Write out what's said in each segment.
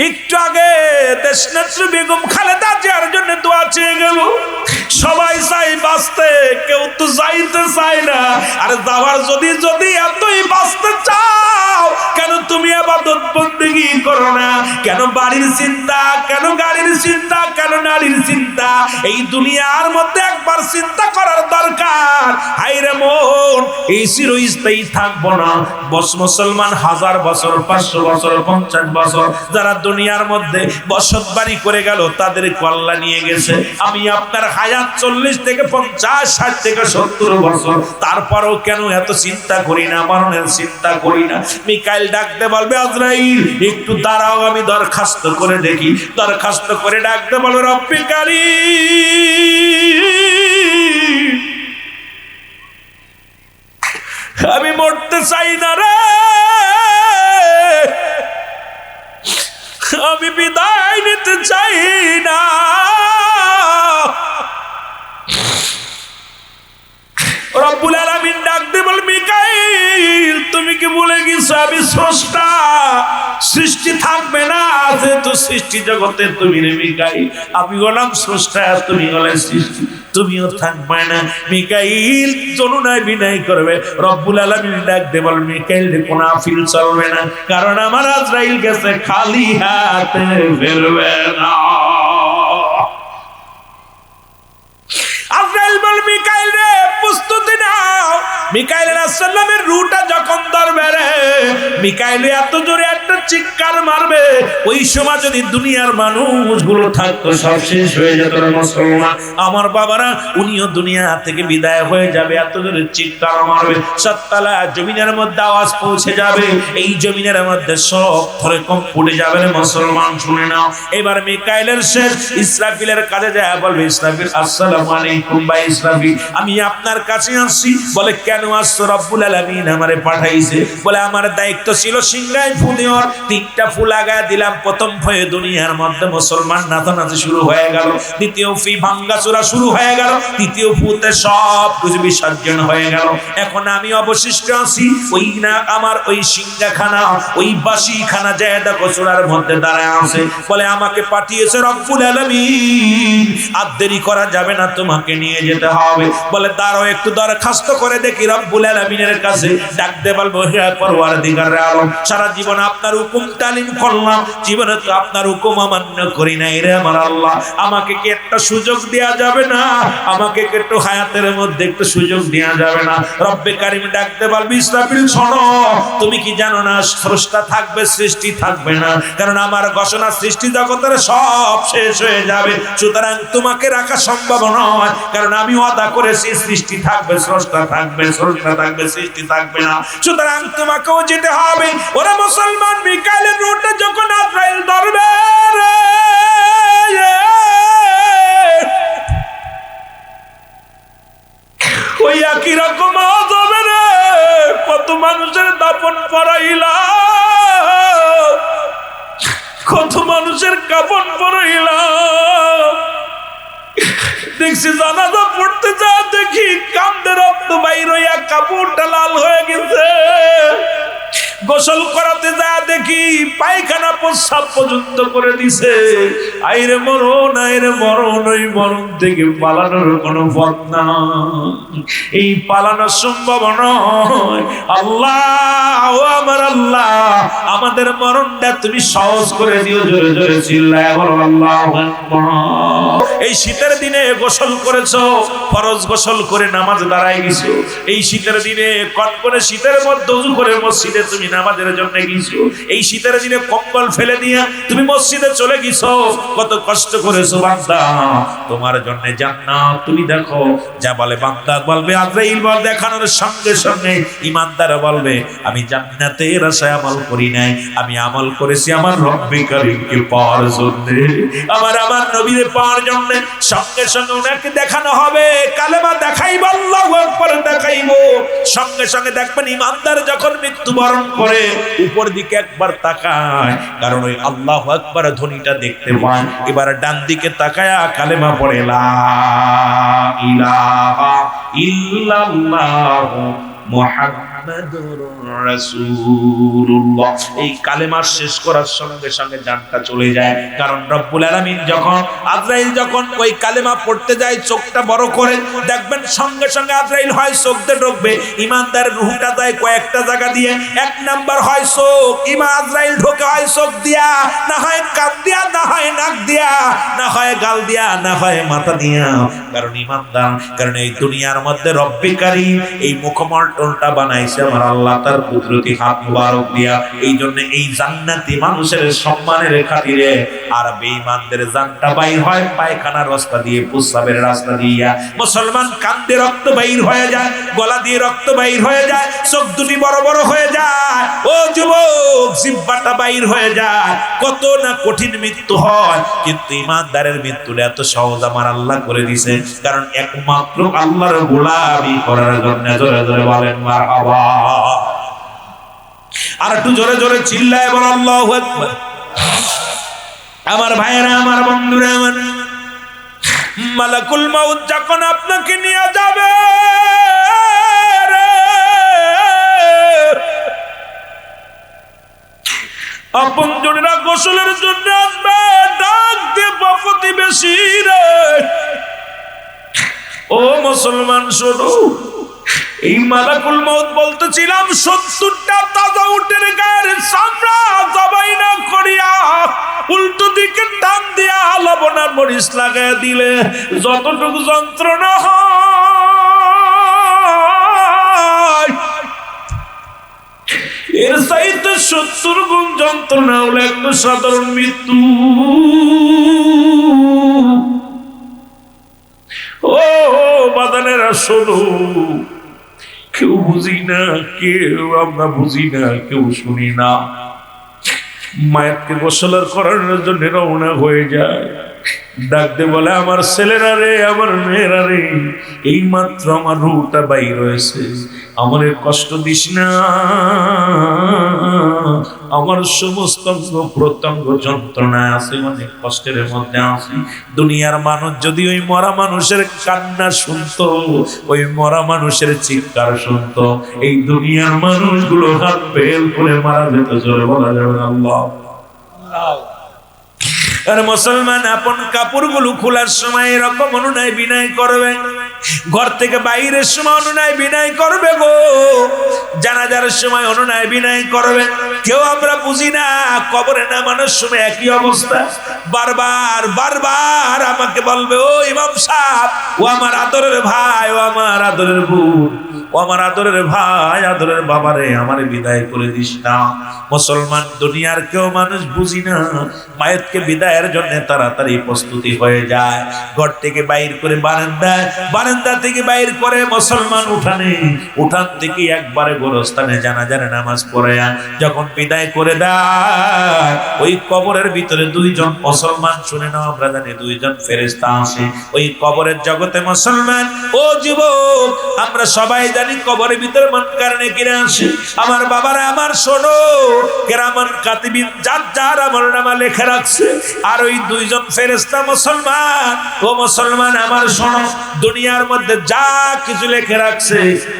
একটু আগে দেশনেত্রী বেগম খালেদা জিয়ার জন্য দোয়া চেয়ে গেল। সবাই চাই বাঁচতে, কেউ তো যাইতে চায় না। আর যাওয়ার যদি এতই বাঁচতে চাও, কেন তুমি ইবাদত বন্দেগী করো না? কেন বাড়ির চিন্তা, কেন গাড়ির চিন্তা, কেন নারীর চিন্তা? এই দুনিয়ার মধ্যে একবার চিন্তা করার দরকার। হায়রে মন, এই চিরস্থায়ী থাকবো না। মুসলমান 1000 বছর, 500 বছর, 50 বছর যারা দুনিয়ার মধ্যে বসত বাড়ি করে গেল, তাদের কল্লা নিয়ে গেছে। আমি আপনার হায়াত 40 থেকে 50, 60 থেকে 70 বছর, তারপরেও কেন এত চিন্তা করি না, মরণের চিন্তা করি না? মিকাইল ডাকতে বলবে, আজরাইল একটু দাঁড়াও, আমি দরখাস্ত করে দেখি। দরখাস্ত করে ডাকতে বলবে, রব্বে কারীম, আমি মরতে চাই না রে, আমি বিদায় নিতে চাই না। রব্বুল আলামিন ডাক দিয়ে বল, মিকাইল তুমি কি ভুলে গেছো আমি স্রষ্টা? সৃষ্টি থাকবে না, আছে তো সৃষ্টি জগতে তুমি রে মিকাইল। আমি হলাম স্রষ্টা, তুমি হলে সৃষ্টি, তুমিও থাকবে না। মিকাইল চলুনায় বিনয় করবে। রব্বুল আলামিন ডাক দিয়ে বল, মিকাইল রে কোন আফিল চলবে না, কারণ আমার আজরাইল গেছে খালি হাতে ফিরবে না। আজরাইল বল, মিকাইল রে প্রস্তুতি নাও। মিকাইল আলাইহিস সালামের রূহটা যখন ধরবে রে, মিকাইল এত জোরে একটা চিৎকার মারবে, ওই সময় যদি দুনিয়ার মানুষগুলো থাকতো সব শেষ হয়ে যেত রে মুসলমান। আমার বাবারা, উনিও দুনিয়া থেকে বিদায় হয়ে যাবে, এত জোরে চিৎকার মারবে, সাততলা জমিনের মধ্যে আওয়াজ পৌঁছে যাবে, এই জমিনের মধ্যে সব ধরে কম পড়ে যাবে রে মুসলমান। শুনে নাও, এবার মিকাইলের শেষ ইসরাফিলের কাছে যায়, বলবে, ইসরাফিল আসসালামু আলাইকুম, ভাই ইসরাফিল আমি আপনার কাছে আসছি। বলে, কেন আসছো? রব্বুল আলামিন আমারে পাঠাইছে। বলে, আমার দায়িত্ব ছিল সিংহায় ফু দেওয়ার। 3টা ফু লাগায় দিলাম। প্রথম ফয়ে দুনিয়ার মধ্যে মুসলমান নাচানাচি শুরু হয়ে গেল, দ্বিতীয় ফি ভাঙ্গাচোরা শুরু হয়ে গেল, তৃতীয় ফুতে সব কিছু বিসর্জন হয়ে গেল। এখন আমি অবশিষ্ট আছি, ওই না আমার ওই সিংহাখানা, ওই বাসিখানা যায় দেখো চূড়ার মধ্যে দাঁড়ায় আছে। বলে, আমাকে পাঠিয়েছে রব্বুল আলামিন, আর দেরি করা যাবে না, তোমাকে নিয়ে যেতে হবে। বলে, দাঁড়াও একটু দরখাস্ত করে দেখি রব্বুল আলামিনের কাছে। ডাক দে বলবো, হে পরওয়ারদিগার আলম, সারা জীবন আপনার হুকুম তালিম করলাম, জীবনে তো আপনার হুকুম অমান্য করি নাই রে আমার আল্লাহ। আমাকে কি একটা সুযোগ দেয়া যাবে না? আমাকে কি একটু হায়াতের মধ্যে একটু সুযোগ দেয়া যাবে না? রব্বে কারীম ডাক দে বলবি, ইসরাফিল শোনো, তুমি কি জানো না স্রষ্টা থাকবে, সৃষ্টি থাকবে না? কারণ আমার ঘোষণা সৃষ্টি জগতের সব শেষ হয়ে যাবে, সুতরাং তোমাকে রাখা সম্ভব নয়। কারণ আমি ওয়াদা করেছি, সৃষ্টি থাকবে, স্রষ্টা থাকবে, স্রষ্টা থাকবে, সৃষ্টি থাকবে না, সুতরাং তোমাকেও যেতে হবে। ওরা মুসলমান, মিকাইলের রূহটা যখন আজরাইল ধরবে রে, ওই একই রকম হবে রে। কত মানুষের দাফন পড়াইলাম, কত মানুষের কাফন পড়াইলাম, দেখছি জানাজা পড়তে যা দেখি কান্দে রক্ত বাইর হইয়া কাপড়টা লাল হয়ে গেছে। গোসল করাতে যা দেখি পায়খানা প্রস্রাব পর্যন্ত করে দিছে। আইরে মরণ, আইরে মরণ, ওই মরণ থেকে পালানোর কোনো পথ না, এই পালানো সম্ভব নয়। আল্লাহ, ও আমার আল্লাহ, আমাদের মরণটা তুমি সহজ করে দিও। জোরে জোরে চিল্লায় বলো আল্লাহু আকবার। এই শীতের দিনে গোসল করেছো, ফরজ গোসল করে নামাজ দাঁড়ায় গেছো। এই শীতের দিনে কনকনে শীতের মধ্যে ওযু করে মসজিদে তুমি নামাজের জন্য গেছো। এই শীতের দিনে কম্বল ফেলে দিয়ে তুমি মসজিদে চলে গেছো। কত কষ্ট করেছো বান্দা, তোমার জন্য জান্নাত। তুমি দেখো, যা বলে বান্দা বলবে, আজরাইল বল দেখানোর সঙ্গে সঙ্গে ঈমানদার বলবে, আমি জান্নাতের আশায় আমল করি নাই, আমি আমল করেছি আমার রব্বে কারীমকে পাওয়ার জন্য, আমার নবীরে পাওয়ার জন্য। সঙ্গে সঙ্গে ওনাকে দেখানো হবে, কালেমা দেখাইব, আল্লাহু আকবার দেখাইব। সঙ্গে সঙ্গে দেখবেন ঈমানদার যখন মৃত্যুবরণ করে উপর দিকে একবার তাকায়, কারণ ওই আল্লাহু আকবার ধ্বনিটা দেখতে পায়। এবার ডান দিকে তাকায়া কালেমা পড়ে, লা ইলাহা ইল্লাল্লাহু মুহাম্মাদুর মুহাম্মাদুর রাসূলুল্লাহ। এই কালেমা শেষ করার সঙ্গে সঙ্গে জানটা চলে যায়। কারণ রব্বুল আলামিন যখন আজরাইল যখন ওই কালেমা পড়তে যায় চোখটা বড় করে দেখবেন সঙ্গে সঙ্গে আজরাইল হয় চোখ দিয়ে ঢুকবে। ইমানদারের রূহটা যায় কয়েকটা জায়গা দিয়ে। এক নাম্বার হয় চোখ, ইমান আজরাইল ঢোকে হয় চোখ দিয়া, না হয় কান দিয়া, না হয় নাক দিয়া, না হয় গাল দিয়া, না হয় মাথা দিয়া। কারণ ইমানদার, কারণ এই দুনিয়ার মধ্যে রব্বে কারীম এই মুখমণ্ডলটা বানাইছে আমার আল্লাহ তার কুদরতি হাত মুবারক দিয়া। এই জন্য এই জান্নাতি মানুষের সম্মানের খাতিরে আর বেঈমানদের জানটা বাইর হয় পায়খানার রাস্তা দিয়ে, প্রস্রাবের রাস্তা দিয়া। মুসলমান কান দিয়ে রক্ত বাইর হয়ে যায়, গলা দিয়ে রক্ত বাইর হয়ে যায়, চোখ দুটি বড় বড় হয়ে যায়, ও যুবক জিহ্বাটা বাইর হয়ে যায়। কত না কঠিন মৃত্যু হয়, কিন্তু ইমানদারের মৃত্যুটা এত সহজ আমার আল্লাহ করে দিয়েছে। কারণ একমাত্র আল্লাহর গোলামি করার জন্য। জোরে জোরে বলেন মারহাবা। আর একটু জোরে জোরে চিল্লায় বলেন আল্লাহু আকবার। আমার ভাইয়েরা, আমার বন্ধুরা, আমার মালাকুল মাউত যখন আপনাকে নিয়ে যাবে, আপন জনেরা গোসলের জন্য আসবে, ডাক দিয়ে প্রতিবেশী রে, ও মুসলমান শোনো, এই মালাকুল মউত বলতেছিলাম 70টা তাজা উটের গায়ের চামড়া জবাই না করিয়া উল্টো দিকে টান দিয়া লবণ আর মরিচ লাগাইয়া দিলে যতটুকু যন্ত্রণা হয় এর চাইতে 70 গুণ যন্ত্রণা হলো একটা সাধারণ মৃত্যু। ও বাদানেরা শোনো, কেউ বুঝি না, কেউ আমরা বুঝি না, কেউ শুনি না। মায়েরকে গোসল করানোর জন্য রওনা হয়ে যায়, ডাকতে বলে আমার ছেলেরা রে, আমার মেয়েরা রে, এই মাত্র আমার রূহটা বাইর হয়েছে, আমার কষ্ট দিস না, আমার সমস্ত প্রত্যঙ্গ যন্ত্রণায় আছে, অনেক কষ্টের মধ্যে আছে। দুনিয়ার মানুষ যদি ওই মরা মানুষের কান্না শুনতো, ওই মরা মানুষের চিৎকার শুনতো, এই দুনিয়ার মানুষগুলো হাত ফেল করে মারা যেত। জোরে বলা যাবে আল্লাহ। আর মুসলমান আপন কাপড়গুলো খোলার সময় এরকম অনুনয় বিনয় করবে, ঘর থেকে বাইরের সময় অনুনয় বিনয় করবে গো, জানাজার সময় অনুনয় বিনয় করবে। কেউ আমরা বুঝি না, কবরে নামানোর সময় একই অবস্থা। বারবার বারবার আমাকে বলবে, ও ইমাম সাহেব, ও আমার আদরের ভাই, ও আমার আদরের বোন, ও আমার আদরের ভাই, আদরের বাবারে, আমারে বিদায় করে দিস না। মুসলমান দুনিয়ার কেউ মানুষ বুঝি না, মায়েরকে বিদায়ের জন্য তাড়াতাড়ি প্রস্তুতি হয়ে যায়। ঘর থেকে বাইর করে বারান্দায়, বারান্দা থেকে বাইর করে মুসলমান উঠানে, উঠান থেকে একবারে গোরস্থানে জানাজার নামাজ পড়ে যখন বিদায় করে দেয়, ওই কবরের ভিতরে দুইজন মুসলমান, শুনে নাও, আমরা জানি দুইজন ফেরেশতা আসে ওই কবরের জগতে। মুসলমান ও যুবক, আমরা সবাই জানি কবরের ভিতরে মুনকার নেকির আসে। আমার বাবারা, আমার শোনো, কিরামান কাতিবিন যার যার আমলনামা লেখা রাখছে। আর ওই দুইজন ফেরেশতা মুসলমান, ও মুসলমান আমার শোনো, দুনিয়ার মধ্যে যা কিছু লেখা রাখছে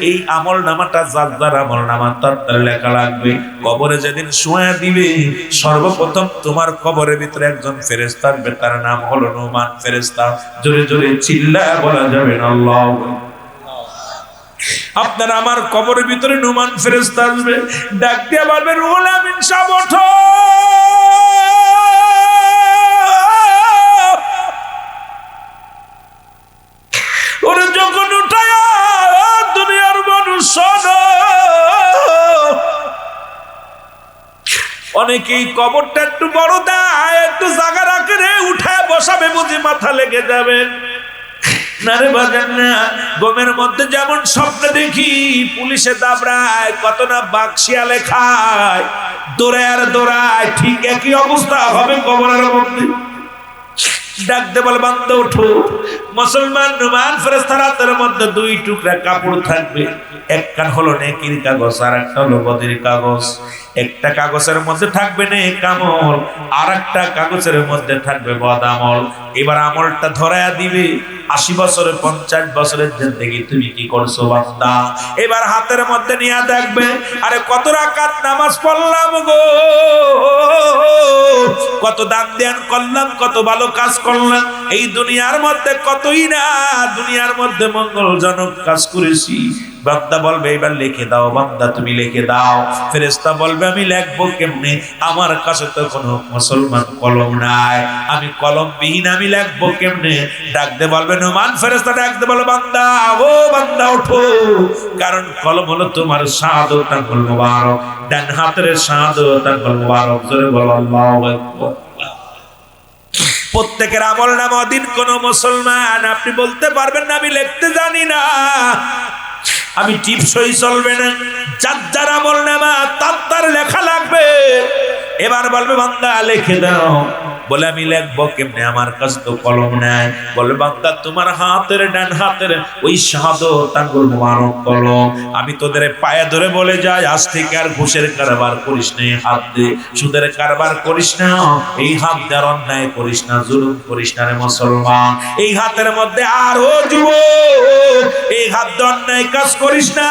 এই আমলনামাটা যার যার আমলনামা তার লেখা লাগবে। কবরে যেদিন শুয়ে দিবে, সর্বপ্রথম তোমার কবরের ভিতরে একজন ফেরেশতা আসবে, তার নাম হলো নুমান ফেরেশতা। জোরে জোরে চিল্লায়া বলা যাবে না আল্লাহু আকবার। আপনার আমার কবরের ভিতরে নুমান ফেরেশতা আসবে, ডাক দিয়ে বলবে, রুহুল আমিন সাহেব ওঠো। ওরে যখন উঠায় দুনিয়ার মানুষ শোনো, অনেকেই কবরটা একটু বড় দেয়, একটু জায়গা রাখে রে, উঠায় বসাবে বুঝি মাথা লেগে যাবে। না রে বাজান না, গমের মধ্যে যেমন স্বপ্ন দেখি পুলিশে দাবড়ায়, কত না বাঘ শিয়ালে খায়, দৌড়ায় আর দৌড়ায়, ঠিক একই অবস্থা হবে কবরের মধ্যে। ডাকতে বলে বান্দা ওঠো। মুসলমান নুমান ফেরেশতার হাতের মধ্যে দুই টুকরা কাপড় থাকবে, একটা হলো নেকির কাগজ আর একটা হলো বদের কাগজ। একটা কাগজের মধ্যে থাকবে নেক আমল, আর একটা কাগজের মধ্যে থাকবে বদ আমল। এবার আমলটা ধরায়া দিবে 80 বছরে 50 বছরের জিন্দেগি তুমি কি করছো বান্দা। এবার হাতের মধ্যে নিয়ে দেখবে আরে কত রাকাত নামাজ পড়লাম গো, কত দান ধ্যান করলাম, কত ভালো কাজ করলাম, এই দুনিয়ার মধ্যে কতই না দুনিয়ার মধ্যে মঙ্গলজনক কাজ করেছি। বান্দা বলবে এবার লিখে দাও, বান্দা তুমি লিখে দাও। ফেরেশতা বলবে আমি লিখবো কেমনে, আমার কাছে তো কোনো মুসলমান কলম নাই, আমি কলম বিহীন আমি লিখবো কেমনে। ডাকতে বলবে নুমান ফেরেশতা ডাকতে বলে বান্দা ও বান্দা ওঠো, কারণ কলম হলো তোমার শাহাদাত আঙ্গুল মুবারক, ডান হাতের শাহাদাত আঙ্গুল মুবারক। জোরে বলো আল্লাহু আকবার। প্রত্যেকের আমল নামা দিন কোন মুসলমান আপনি বলতে পারবেন না আমি লিখতে জানি না, আমি টিপসই চলবে না, যার যার আমল নামা তার লেখা লাগবে। এবার বলবে বান্দা লিখে দাও, বলে আমি লিখবো কেমনে, আমার কাছে তো কলম নাই। বলে বান্দা তোমার হাতের ডান হাতের ওই শাহাদাত আঙ্গুল মুবারক কলম, আমি তোদের পায়ে ধরে বলে যাই আজ থেকে আর ঘুষের কারবার করিস না, হাত দে, সুদের কারবার করিস না, এই হাত দিয়ে অন্যায় করিস না, জুলুম করিস না রে মুসলমান। এই হাতের মধ্যে আর ও যুবক এই হাত দিয়ে অন্যায় কাজ করিস না,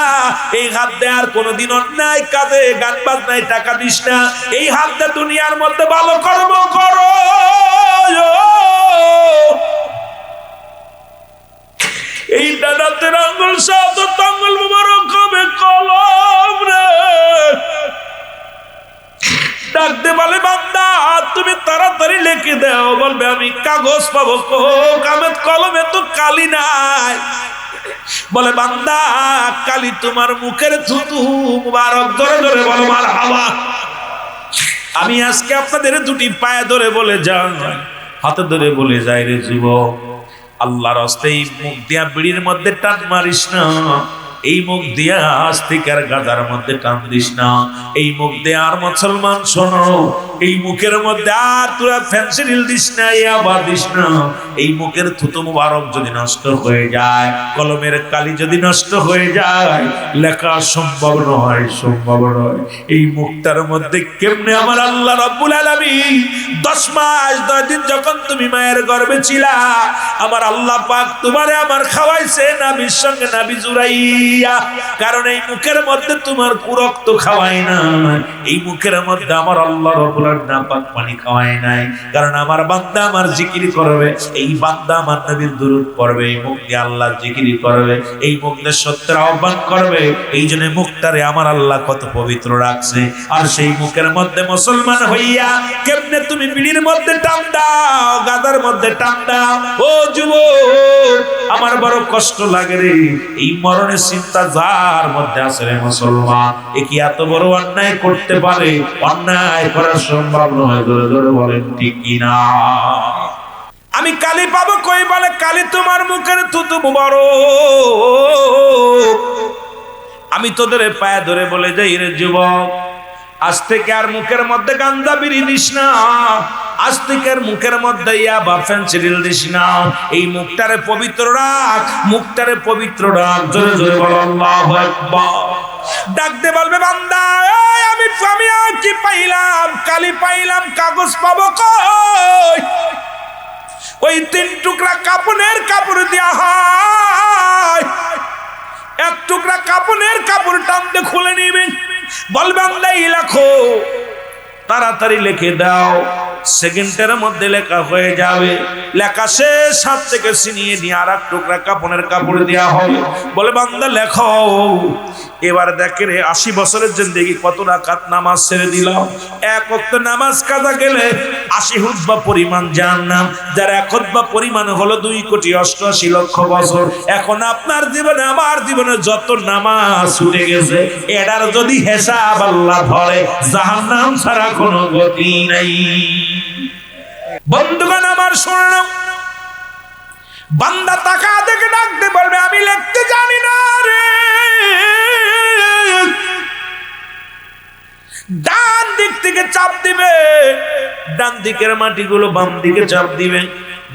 এই হাত দিয়ে আর কোনোদিন অন্যায় কাজে গান বাজনায় টাকা দিস না, এই হাত দিয়ে দুনিয়ার মধ্যে ভালো কর্ম করো। এই ডানাতের আঙ্গুল শাহাদাত আঙ্গুল মুবারক হবে কলম রে। ডাকতে বলে বান্দা তুমি তাড়াতাড়ি লিখে দাও। বলবে আমি কাগজ পাবো কামেত, কলমে তো কালি নাই। বলে বান্দা কালি তোমার মুখের থুতু মুবারক। ধরে ধরে বলো মারহাবা। আমি আজকে আপনাদের দুটি পায়ে ধরে বলে যান, হাতে ধরে বলে যাই রে যুবক, আল্লাহর হস্তে এই মুখ দিয়া বিড়ির মধ্যে টান মারিস না, এই মুখ দিয়া আস্তিকার গাদার মধ্যে টান দিস না, এই মুখ দিয়ে আর মুসলমান শোনো, এই মুখের মধ্যে আর তোরা ফেন্সিডিল দিস না, ইয়াবা দিস না। এই মুখের থুতু মুবারক যদি নষ্ট হয়ে যায়, কলমের কালি যদি নষ্ট হয়ে যায়, লেখা সম্ভব নয়, সম্ভব নয়। এই মুখটার মধ্যে কেমনে আমার আল্লাহ রাব্বুল আলামিন 10 মাস 10 দিন যখন তুমি মায়ের গর্ভে ছিলা, আমার আল্লাহ পাক তোমারে আমার খাওয়াইছে নাবির সঙ্গে নাবি জুড়াইয়া, কারণ এই মুখের মধ্যে তোমার কুরক্ত খাওয়াই না, এই মুখের মধ্যে আমার আল্লাহ রাব্বুল আলামিন নাপাক পানি খাওয়াই নাই, কারণ আমার বান্দা আমার জিকির করবে, এই বান্দা আমার নবীর দুরূদ পড়বে, এই মুখ দিয়ে আল্লাহর জিকির করবে, এই মুখ দিয়ে সত্যের আহ্বান করবে। এই জন্য মুখটারে আমার আল্লাহ কত পবিত্র রাখছে। আর সেই মুখের মধ্যে মুসলমান হইয়া কেমনে তুমি বিড়ির মধ্যে টান দাও, গাদার মধ্যে টান দাও। ও যুবক আমার বড় কষ্ট লাগে রে, এই মরণের চিন্তা যার মধ্যে আছে রে মুসলমান, এ কি এত বড় অন্যায় করতে পারে? অন্যায় করা সম্ভব নয়। ধরে ধরে বলেন ঠিক কিনা? আমি কালি পাবো কই? বলে কালি তোমার মুখের থুতু মুবারক। আমি তোদের পায়ে ধরে বলে যাই রে যুবক, আজ থেকে আর মুখের মধ্যে গান্দা বিড়ি দিস না, আজ থেকে আর মুখের মধ্যে ইয়াবা ফেন্সিডিল দিস না, এই মুখটারে পবিত্র রাখ, মুখটারে পবিত্র রাখ। জোরে জোরে বলো আল্লাহু আকবার। ডাকতে বলবে বান্দা আমি কি পাইলাম? কালি পাইলাম, কাগজ পাবো কই? ওই 3 টুকরা কাপড়ের কাপড় দেয়া হয়, 1 টুকরা কাপড়ের কাপড় টানতে খুলে নিবে। বলবে বান্দা এই লেখো, তাড়াতাড়ি লিখে দাও, সেকেন্ডের মধ্যে লেখা হয়ে যাবে। লেখা শেষ, হাত থেকে ছিনিয়ে নিয়ে আর 1 টুকরা কাপড়ের কাপড় দেওয়া হবে। বলে বান্দা লেখো। এবার দেখে রে 80 বছরের জিন্দেগি কত রাকাত নামাজ ছেড়ে দিলাম। 1 ওয়াক্ত নামাজ কাজা গেলে 80 হুতবা পরিমাণ জাহান্নাম, যার 1 হুতবা পরিমাণ হলো 2,88,00,000 বছর। এখন আপনার জীবনে আমার জীবনে যত নামাজ ছুটে গেছে, এটার যদি হিসাব আল্লাহ ধরে, জাহান্নাম ছাড়া কোনো গতি নাই। বন্ধুগণ আমার শুনে নাও, বান্দা তাকা দেখে ডাকতে বলবে আমি লিখতে জানি না রে। ডান দিক থেকে চাপ দিবে, ডান দিকের মাটিগুলো বাম দিকে চাপ দিবে,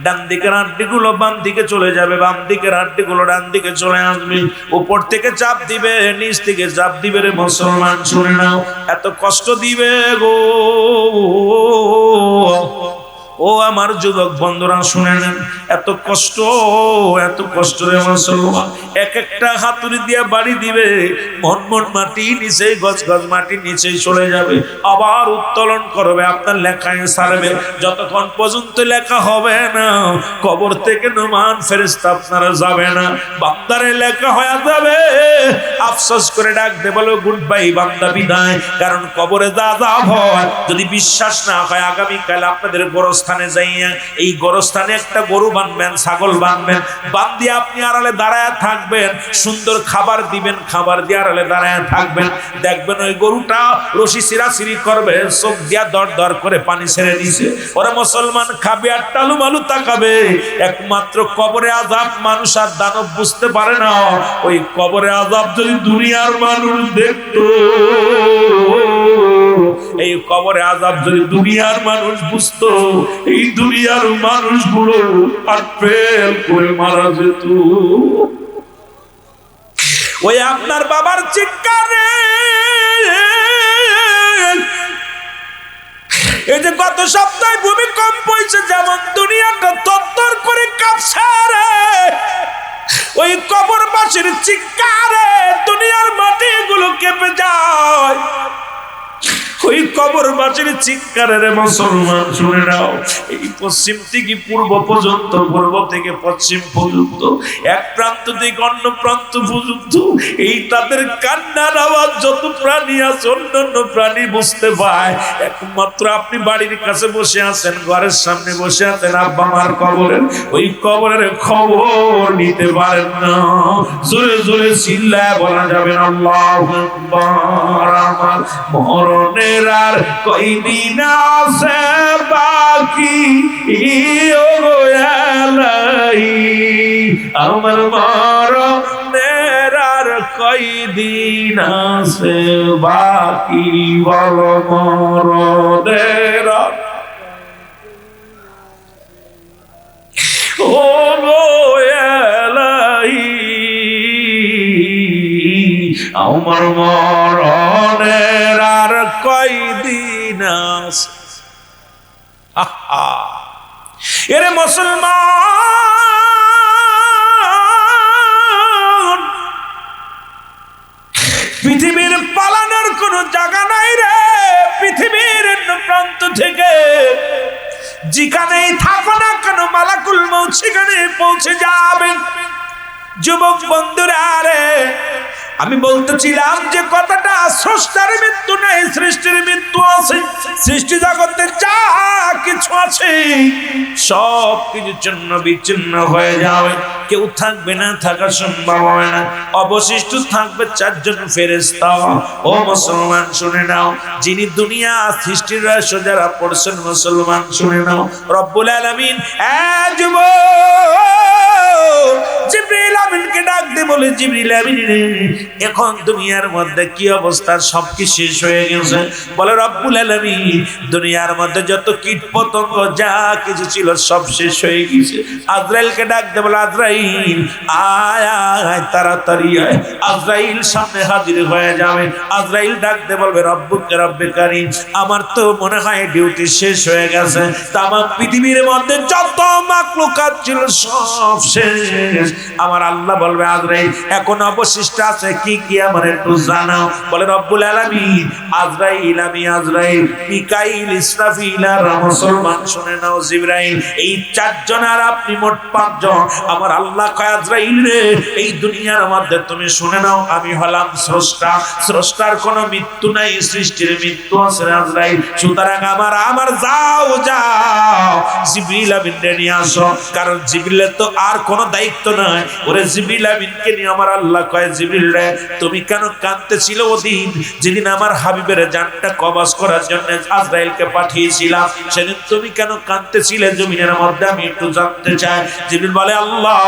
ডান দিকের হাড্ডিগুলো বাম দিকে চলে যাবে, বাম দিকের হাড্ডিগুলো ডান দিকে চলে আসবে। উপর থেকে চাপ দিবে, নিচ থেকে চাপ দিবে। রে মুসলমান শুনে নাও, এত কষ্ট দিবে গো। ও আমার যুবক বন্ধুরা শুনে নেন, এত কষ্ট রে মুসলমান। এক একটা হাতুড়ি দিয়ে বাড়ি দিবে, মন মাটি নিচে, গজ মাটি নিচে চলে যাবে, আবার উত্তোলন করবে, আপনার লেখায় ছাড়বে। যতক্ষণ পর্যন্ত লেখা হবে না, কবর থেকে নোমান ফেরেশতা আপনারা যাবে না। বান্দারে লেখা হয়ে যাবে, আফসোস করে ডাক দে, বলো গুড বাই বান্দা, বিদায়। কারণ কবরে যা হয়, যদি বিশ্বাস না হয়, আগামীকাল আপনাদের গোরস্থানে যাইয়া এই গোরস্থানে একটা গরু বানবেন, ছাগল বানবেন, বান্দিয়ে আপনি আড়ালে দাঁড়ায় থাকবেন, সুন্দর খাবার দিবেন, খাবার দিয়ে আড়ালে দাঁড়ায় থাকবেন। দেখবেন ওই গরুটা রশি সিরাসিরি করবে, চোখ দিয়া দর করে পানি ছেড়ে দিছে। ওরা মুসলমান খাবে আর টালু মালু তাকাবে। একমাত্র কবরে আযাব মানুষ আর দানব বুঝতে পারে না। ওই কবরে আযাব যদি দুনিয়ার মানুষ দেখতো, এই কবরে আযাব যদি দুনিয়ার মানুষ বুঝতো, এই দুনিয়ার মানুষগুলো আর ফেল করে মারা যেত। ওই আপনার বাবার চিৎকারে, এই যে গত সপ্তাহে ভূমিকম্প হয়েছে, যেমন দুনিয়াটা তত্তর করে কাঁপছে রে, ওই কবরবাসীর চিৎকারে দুনিয়ার মাটিগুলো কেঁপে যায়। ওই কবরবাসীর চিৎকারে মুসলমান শুনে নাও, এই পশ্চিম থেকে পূর্ব পর্যন্ত, পূর্ব থেকে পশ্চিম পর্যন্ত, এক প্রান্ত থেকে অন্য প্রান্ত পর্যন্ত, এই তাদের কান্নার আওয়াজ যত প্রাণী আছে, অন্যান্য প্রাণী বুঝতে পায়। একমাত্র আপনি বাড়ির কাছে বসে আছেন, ঘরের সামনে বসে আছেন, আব্বা মার কবরের, ওই কবরের খবর নিতে পারেন না। জোরে জোরে চিল্লায় বলা যাবে না আল্লাহু আকবার। আমার মরণে আর কয়দিন আছে বাকি, আমার মরণের আর কয়দিন আছে বাকি, বলো মরণের ও গো এলাহি, আমার মরণের আর কয়দিন আছে। এরে মুসলমান, পৃথিবীর পালানোর কোন জায়গা নাই রে। পৃথিবীর প্রান্ত থেকে যেখানেই থাকো না কেন, মালাকুল মউত সেখানে পৌঁছে যাবে। যুবক বন্ধুরা রে, আমি বলতেছিলাম যে কথাটা, স্রষ্টার মৃত্যু নেই, সৃষ্টির মৃত্যু আছে। সৃষ্টি জগতে যা কিছু আছে সব কিছু ছিন্ন বিচ্ছিন্ন হয়ে যাবে, কেউ থাকবে না, থাকা সম্ভব হয় না। অবশিষ্ট থাকবে চারজন ফেরেশতা। ও মুসলমান শুনে নাও, যিনি দুনিয়া সৃষ্টির রহস্য যারা পড়ছেন, মুসলমান শুনে নাও, রব্বুল আলামিন জিবরিল আমিনকে ডাক দিয়ে বলে, জিবরিল আমিন এখন দুনিয়ার মধ্যে কি অবস্থা, সব কি শেষ হয়ে গেছে? বলে রব্বুল আলামিন দুনিয়ার মধ্যে যত কীট পতঙ্গ যা কিছু ছিল সব শেষ হয়ে গেছে। আজরাইলকে ডাক দিয়ে বলে, আজরাইল আয় আয়, তাড়াতাড়ি আয়। আজরাইল সামনে হাজির হয়ে যাবে। আজরাইল ডাক দিয়ে বলবে, রব্বুকে রব্বে কারীম, আমার তো মনে হয় ডিউটি শেষ হয়ে গেছে। তামাম পৃথিবীর মধ্যে যত মাখলুকাত ছিল সব শেষ। আমার আল্লাহ বলবে, আজরাইল এখন অবশিষ্ট আছে কি কি আমার একটু জানাও। বলে রব্বুল আলামিন, আজরাইল, আমি আজরাইল, মিকাইল, ইসরাফিল আর মুসলমান শুনে নাও জিবরাইল, এই চারজন আর আপনি মোট পাঁচজন। আমার আল্লাহ কয়, আজরাইল রে, এই দুনিয়ার মধ্যে তুমি শুনে নাও, আমি হলাম স্রষ্টা। স্রষ্টার কোনো মৃত্যু নাই, সৃষ্টির মৃত্যু আছে আজরাইল। সুতরাং আমার যাও জিবরিল আমিনকে নিয়ে আসো। কারণ জিবরিলের তো আর কোনো দায়িত্ব নাই, সময় ওরে জিবরিল আমিনকে নিয়ে আমার আল্লাহ কয়, জিবরিল রে তুমি কেন কাঁদতেছিল ওদিন যেদিন আমার হাবিবের জানটা কবজ করার জন্য আজরাইলকে পাঠিয়েছিলাম, সেদিন তুমি কেন কাঁদতেছিলে জমিনের মধ্যে আমি একটু জানতে চাই। জিবরিল বলে, আল্লাহ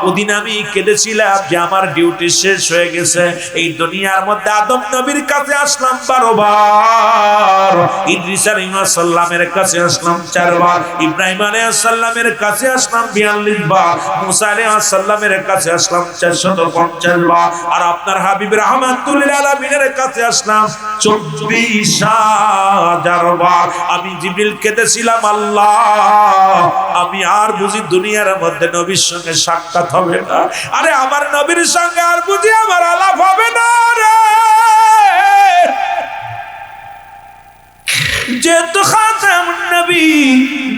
ওদিন আমি কেঁদেছিলাম যে আমার ডিউটি শেষ হয়ে গেছে, এই দুনিয়ার মধ্যে আদম নবীর কাছে আসলাম 12 বার, ইদ্রিস আলাইহিস সালামের কাছে আসলাম 4 বার, ইব্রাহিম আলাইহিস সালামের কাছে আসলাম 42 বার, মুসা আলাইহিস সালামের কাছে আসলাম 450 বার, আর আপনার হাবিব রাহমাতুল লিল আলামিনের কাছে আসলাম 24,000 বার। আমি জিবরিল কেঁদেছিলাম, আল্লাহ আমি আর বুঝি দুনিয়ার মধ্যে নবীর সঙ্গে সাক্ষাৎ হবে না, আরে আমার নবীর সঙ্গে আর বুঝি আমার আলাপ হবে না রে, যেহেতু খাতামুন নবী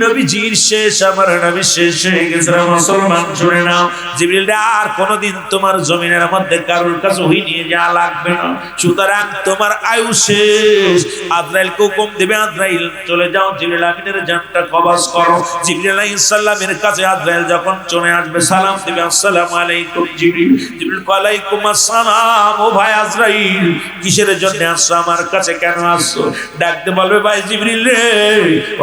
নবীজির শেষ, আমার নবী শেষ হয়ে গেছে। মুসলমান শুনে নাও, জিবরিল আর কোনদিন তোমার জমিনের মধ্যে কারোর কাছে ওহী নিয়ে যাওয়া লাগবে না, সুতরাং তোমার আয়ু শেষ। আজরাইলকে হুকুম দেবে, আজরাইল চলে যাও জিবরিল আমিনের জানটা কবজ করো। জিবরিল আলাইহিস সালামের কাছে আজরাইল যখন চলে আসবে সালাম দিবে, আসসালামু আলাইকুম জিবরিল। জিবরিল ওয়া আলাইকুম আসসালাম। ও ভাই আজরাইল কিসের জন্য আসছো, আমার কাছে কেন আসছো? ডাকতে বলবে, ভাই জিবরিল রে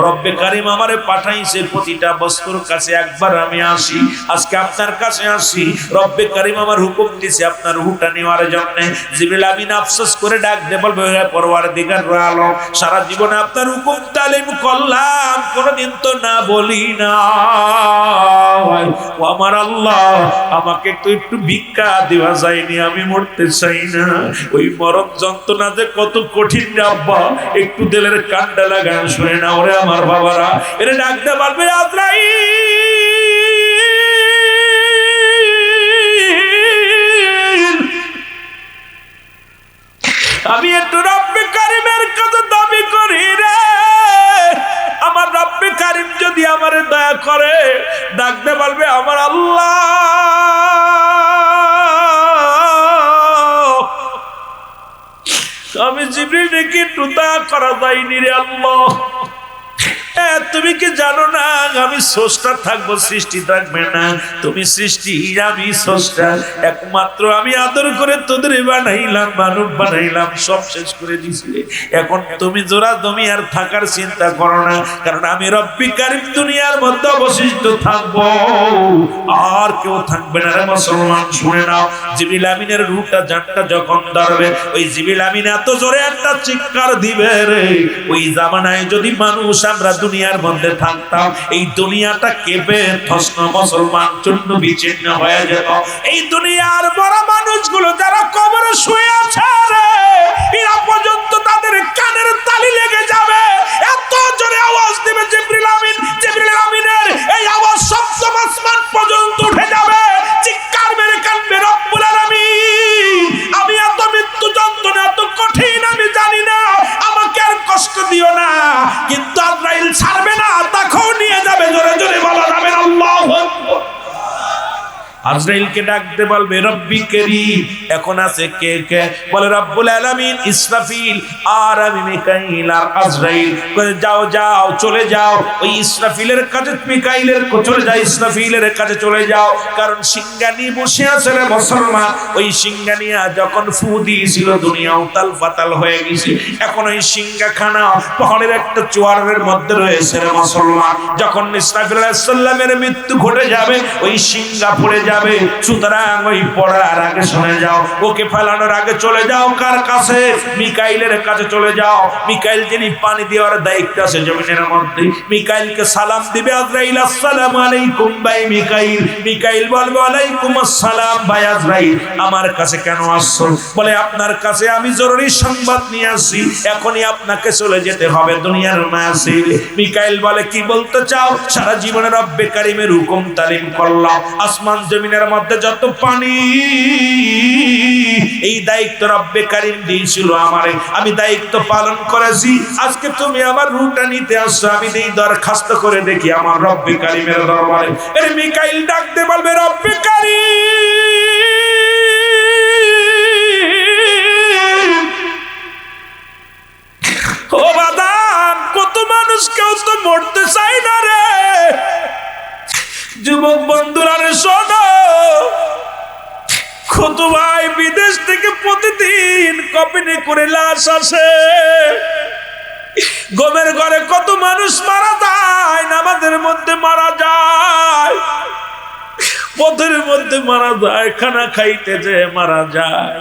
রব্বে কারীম আমারে পাঠাইছে প্রতিটা বস্তুর কাছে একবার আমি আসি, আজকে আপনার কাছে আসি, রব্বে কারীম আমার হুকুম দিয়েছে আপনার রূহটা নেওয়ার জন্য। জিবরিল আমিন আফসোস করে ডাকতে বলবে, হে পরওয়ারদিগার আলম সারা জীবনে আপনার হুকুম তালিম করলাম, কোনদিন তো না বলি না, ও আমার আল্লাহ আমাকে একটু ভিক্ষা দেওয়া যায়নি, আমি মরতে চাই না, ওই মরণ যন্ত্রণা যে কত কঠিন রে আব্বা, একটু দিলের কান্ডা লাগান শুনে না ওরে আমার বাবারা। এরে ডাকতে পারবে আজরাইল, আমি একটু রব্বে কারীমের কাছে দাবি করি রে, আমার রব্বে কারীম যদি আমারে দয়া করে। ডাকতে পারবে, আমার আল্লাহ আমি জিবরিল কে একটু দয়া করা যায়নি রে আল্লাহ। তুমি কি জানো না আমি স্রষ্টা থাকবো, সৃষ্টি থাকবে না, তুমি সৃষ্টি আমি স্রষ্টা, একমাত্র আমি আদর করে তোদের বানাইলাম, মানব বানাইলাম, সব শেষ করে দিছি, এখন তুমি জোড়া তুমি আর থাকার চিন্তা করো না, কারণ আমি রব্বি কারীম দুনিয়ার মধ্যে অবশিষ্ট থাকবো, আর কেউ থাকবে না রে মুসলমান শুনে নাও। জিবরিল আমিনের রূহটা জানটা যখন ধরবে, ওই জিবরিল আমিন এত জোরে একটা চিৎকার দিবে রে, ওই জামানায় যদি মানুষ আমরা দুনিয়ার মধ্যে থাকতাম, এই দুনিয়াটা কেঁপে ধস্ম মুসলমান চূর্ণ বিচ্ছিন্ন হয়ে যেত। এই দুনিয়ার বড় মানুষগুলো যারা কবরে শুয়ে আছে রে, এরা পর্যন্ত তাদের কানের তালি লেগে যাবে, এত জোরে আওয়াজ দিবে জিবরিল আমিন। জিবরিল আমিনের এই আওয়াজ সপ্তম আসমান পর্যন্ত উঠে যাবে, চিৎকার মেরে কাঁদবে, রব্বুল আলামিন আমি এত মৃত্যু যন্ত্রণা এত কঠিন আমি জানি না, আমাকে আর কষ্ট দিও না, কিন্তু আজরাইল ছাড়বে না, তাকেও নিয়ে যাবে, জোরে জোরে বলা যাবে না আল্লাহু আকবার। আজরাইলকে ডাকতে বলবে, রব্বি কারীম এখন আছে কে কে? বলে রব্বুল আলামিন, ইসরাফিল আর আমি মিকাইল আর আজরাইল। যাও যাও চলে যাও, ওই ইসরাফিলের কাছে মিকাইলের চলে যাও, ইসরাফিলের কাছে চলে যাও, কারণ সিংহানি বসে আছে রে মুসলমান, ওই সিংহানিয়া যখন ফু দিয়েছিল দুনিয়া উতাল পাতাল হয়ে গেছে, এখন ওই সিংহাখানা পাহাড়ের একটা চোয়ারের মধ্যে রয়েছে রে মুসলমান। যখন ইসরাফিল আলাইহিস সালামের মৃত্যু ঘটে যাবে, ওই সিংহা পড়ে যাবে, সুতরাং ওই পড়ার আগে শুনে যাও, ওকে ফেলানোর আগে চলে যাও কার কাছে? মিকাইলের কাছে চলে যাও। মিকাইল যিনি পানি দেওয়ার দায়িত্ব আছে জমিনের মধ্যে, মিকাইলকে সালাম দিবে আজরাইল, আসসালামু আলাইকুম ভাই মিকাইল। মিকাইল বলবে, ওয়ালাইকুম আসসালাম ভাই আজরাইল, আমার কাছে কেন আসছো? বলে, আপনার কাছে আমি জরুরি সংবাদ নিয়ে আসি, এখনই আপনাকে চলে যেতে হবে দুনিয়ার মাঝে। মিকাইল বলে, কি বলতে চাও? সারা জীবনে রব্বে কারীমের হুকুম তালিম করলাম, আসমান জমিনের মধ্যে যত পানি, এই দায়িত্ব রব্বে কারীম দিয়েছিল আমারে, আমি দায়িত্ব পালন করেছি, আজকে তুমি আমার রূহটা নিতে আসছো, আমি এই দরখাস্ত করে দেখি আমার রব্বে কারীমের দরবারে। এর মিকাইল ডাকতে বলবে, রব্বে কারীম ও বাদান, কত মানুষ কেউ তো মরতে চাই না রে, যুবক বন্ধুরা রে শোনো, কত ভাই বিদেশ থেকে প্রতিদিন কপিনে করে লাশ আসে। গমের ঘরে কত মানুষ মারা যায়, নামাজের মধ্যে মারা যায়, পথের মধ্যে মারা যায়, খানা খাইতে যে মারা যায়,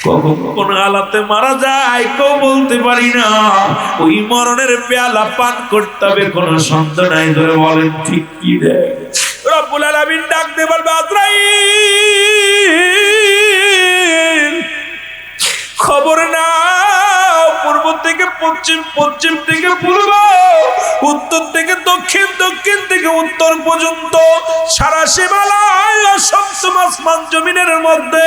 কখন কোন হালাতে মারা যায় কেউ বলতে পারি না। ওই মরণের পেয়ালা পান করতে হবে, কোন সন্দেহ নাই। ধরে বলেন ঠিক কি রে? রব্বুল আলামিন ডাক দিয়ে বলবে, আজরাইল খবর নাও, পূর্ব থেকে পশ্চিম, পশ্চিম থেকে পূর্ব, উত্তর থেকে দক্ষিণ, দক্ষিণ থেকে উত্তর পর্যন্ত সারা সীমালায় অসংখ্য আসমান জমিনের মধ্যে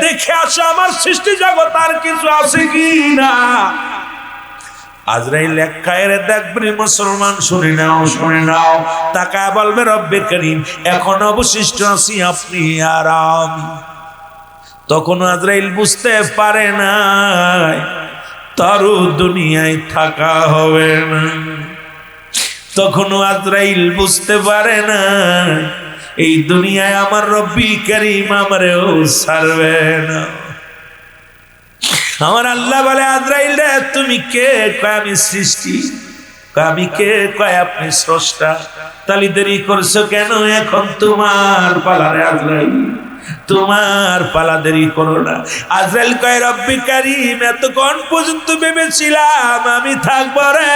দেখে আসা আমার সৃষ্টি জগৎ আর কিছু আছে কি না। আজরাইল এক খায়ের দেখবে মুসলমান, শুনে নাও, শুনে নাও। তাকায় বলবে, রব্বে করিম এখন অবশিষ্ট আছি আপনি আর আমি। তখন আজরাইল বুঝতে পারে না তারও দুনিয়ায় থাকা হবে না। তখনও আজরাইল বুঝতে পারে না এই দুনিয়ায় আমার রব্বি করিম আমারেও ছাড়বে না। আমার আল্লাহ বলে, আজরাইল রে তুমি কে? কয় আমি সৃষ্টি। আমি কে? কয় আপনি স্রষ্টা। তালি দেরি করছো কেন? এখন তোমার পালা রে আজরাইল, তোমার পালা, দেরি করো না। আজরাইল কয়, রব্বি কারীম এতক্ষণ পর্যন্ত ভেবেছিলাম আমি থাকবো রে,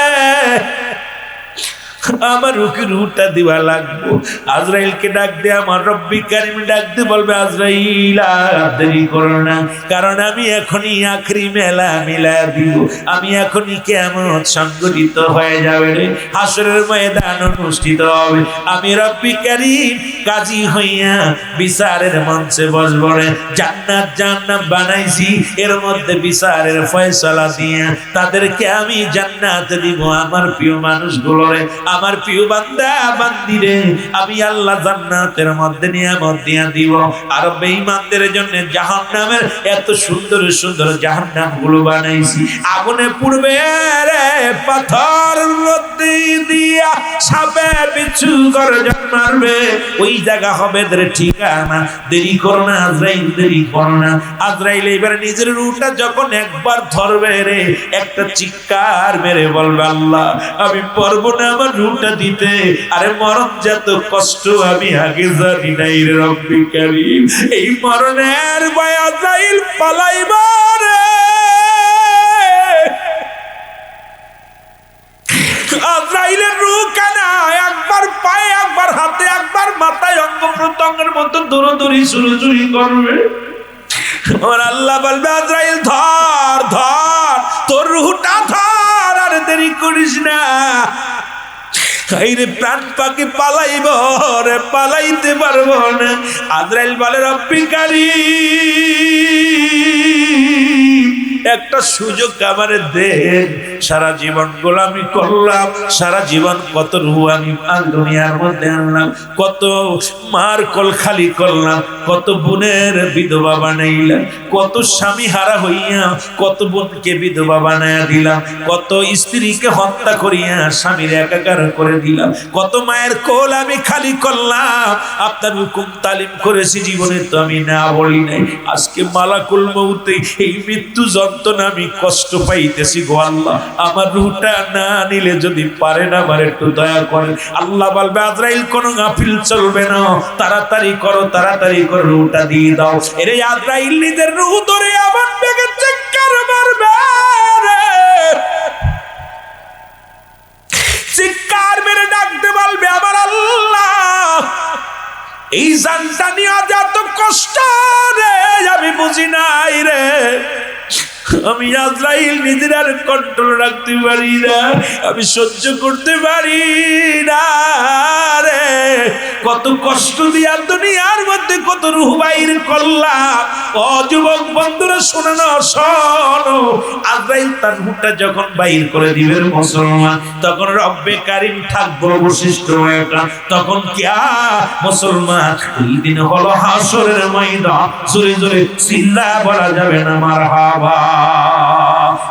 আমার রুটা দিবা লাগবো। আজরাইলকে ডাক দে, আমার রব্বি কারীম ডাক দে বলবে, আজরাইল আর দেরি করো না, কারণ আমি এখনই আখরি মেলা মিলা দিব। আমি এখনই কিয়ামত সংঘটিত হয়ে যাবে রে, হাসরের ময়দান অনুষ্ঠিত হবে। আমি রব্বি কারীম কাজী হইয়া বিচারের মঞ্চে বসবো রে। জান্নাত জাহান্নাম বানাইছি, এর মধ্যে বিচারের ফয়সালা দিয়া তাদেরকে আমি জান্নাত দিব। আমার প্রিয় মানুষগুলো রে, আমার প্রিয় বান্দা বান্দিরে আমি আল্লাহ জান্নাতের মধ্যে নিয়ামত দিয়া দিব। আর বেঈমানদের জন্য জাহান্নামের এত সুন্দর সুন্দর জাহান্নাম গুলো বানাইছি, আগুনে পুড়বে রে, পাথর মধ্যে দিয়া সাপে বিচ্ছু গর্জন মারবে, ওই জায়গা হবে রে ঠিকানা। দেরি করো না আজরাইল, দেরি করো না। আজরাইল এবার নিজের রুটা যখন একবার ধরবে রে, একটা চিৎকার মেরে বলবে, আল্লাহ আমি পারবো না আমার রুটা দিতে। আরে মরণ যত কষ্ট আমি আগে জানি নাই রে রব্বি কারীম। এই মরণের ভয়ে আজরাইল পালাইবা রে। আজরাইলের রূহ কানা একবার পায়ে, একবার হাতে, একবার মাথায়, অঙ্গ প্রত্যঙ্গের মতো দৌড়াদৌড়ি চুরি করবে। আমার আল্লাহ বলবে, আজরাইল ধর ধর, তোর রূহটা ধর, আর দেরি করিস না। প্রাণ পাখি পালাইব রে, পালাইতে পারবো না। আজরাইল বলে, রব্বি কারীম একটা সুযোগ আমারে দে। সারা জীবন গোলামি করলাম, সারা জীবন কত রূহ আমি দুনিয়ার মধ্যে আনলাম, কত মার কোল খালি করলাম, কত বোনের বিধবা বানাইলাম, কত স্বামী হারা হইয়া কত বোনকে বিধবা বানাইয়া দিলাম, কত স্ত্রীকে হত্যা করিয়া স্বামীর একাকার করে দিলাম, কত মায়ের কোল আমি খালি করলাম। আপনার হুকুম তালিম করেছি জীবনে তো আমি না বলি নাই। আজকে মালাকুল মউতে এই মৃত্যু যন্ত্রণা আমি কষ্ট পাইতেছি গো আল্লাহ, আমার রূহটা না নিলে যদি পারেন আমার একটু দয়া করেন। আল্লাহ বলবে, আজরাইল কোনো গাফিল চলবে না, তাড়াতাড়ি করো, তাড়াতাড়ি করে রূহটা দিয়ে দাও। এরে আজরাইল নিজের রূহ ধরে আমার বেগে চিৎকার মারবে রে, চিৎকার মেরে ডাকতে বলবে, আমার আল্লাহ এই জানটা নিয়ে এত কষ্ট রে আমি বুঝি নাই রে। আমি আজরাইল নিজের আর কন্ট্রোল রাখতে পারি না, আমি সহ্য করতে পারি না রে। কত কষ্ট দিয়া দুনিয়ার মধ্যে কত রূহ বাইর করলাম। ও যুবক বন্ধুরা শোনো না, শোনো, আজরাইল তার রূহটা যখন বাইর করে দিবেন মুসলমান, তখন রব্বে কারীম থাকবো অবশিষ্ট একটা। তখন কিয়া মুসলমান ওই দিন হলো হাসরের ময়দান, জোরে জোরে চিল্লা বলা যাবে না মারহাবা।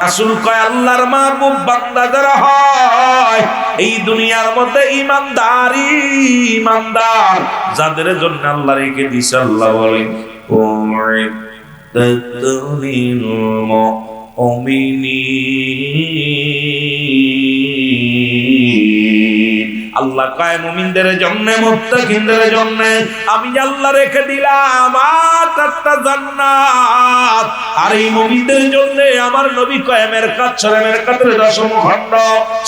রাসূল কয়, আল্লাহর মাহবুব বান্দা যারা হয় এই দুনিয়ার মধ্যে ইমানদার যাদের জন্য আল্লাহ রেখে দিয়েছে, আল্লাহ বলেন أعدت للمؤمنين আল্লাহ কয় মুমিনদের জন্য মুত্তাকিনদের জন্য আমি আল্লাহ রেখে দিলাম একটা জান্নাত। আর এই মুমিনদের জন্য আমার নবী কয় মেরকাত সূরা মেরকাতের 10ম খণ্ড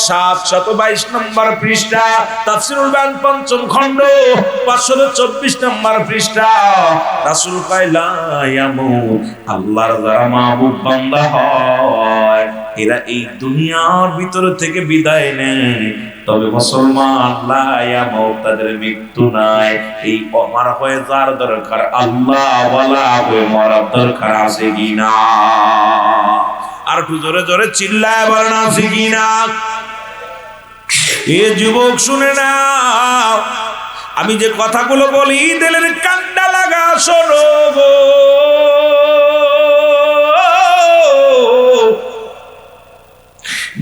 722 নম্বর পৃষ্ঠা, তাফসীরুল বায়ান 5ম খণ্ড 524 নম্বর পৃষ্ঠা, রাসূল কয় লা ইয়ামুত, আল্লাহর যারা মাহবুব বান্দা হয় এরা এই দুনিয়ার ভিতর থেকে বিদায় নেয়, তবে মুসলমান লা ইয়ামুত, তাদের মৃত্যু নাই। এই আমার হয়ে যার দরকার আল্লাহ ওয়ালা হয়ে মরার দরকার আছে কিনা? আর একটু জোরে জোরে চিল্লায় বলেন আছে কিনা? এ যুবক শুনে নাও, আমি যে কথাগুলো বলি দিলের কান্ডা লাগা শোনো গো।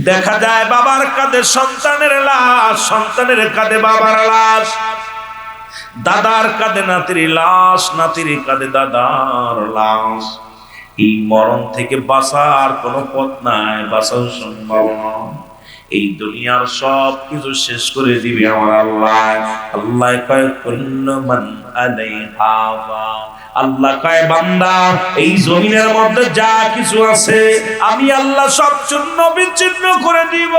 দেখা যায় বাবার কাঁধে সন্তানের লাশ, সন্তানের কাঁধে বাবার লাশ, দাদার কাঁধে নাতির লাশ, নাতির কাঁধে দাদার লাশ। এই মরণ থেকে বাঁচার কোনো পথ নাই, বাঁচার সম্ভব নয়। এই দুনিয়ার সব কিছু শেষ করে দিবে আমার আল্লাহ। আল্লাহ কয় কুল্লু মান আলাইহা ফান, আল্লাহ কয় বান্দা এই জমিনের মধ্যে যা কিছু আছে আমি আল্লাহ সব চূর্ণ বিচ্ছিন্ন করে দিব।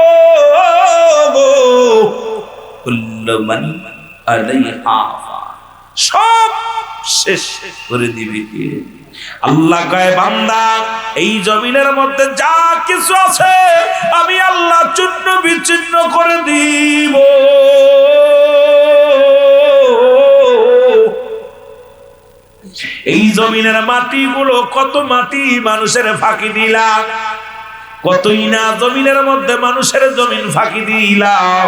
কুল্লু মান আলাইহা ফান, সব শেষ করে দিবে কে? আল্লাহ কয় বান্দা এই জমিনের মধ্যে যা কিছু আছে আমি আল্লাহ চূর্ণ বিচ্ছিন্ন করে দিব। এই জমিনের মাটিগুলো কত মাটি মানুষের ফাঁকি দিলাম, কতই না জমিনের মধ্যে মানুষের জমিন ফাঁকি দিলাম,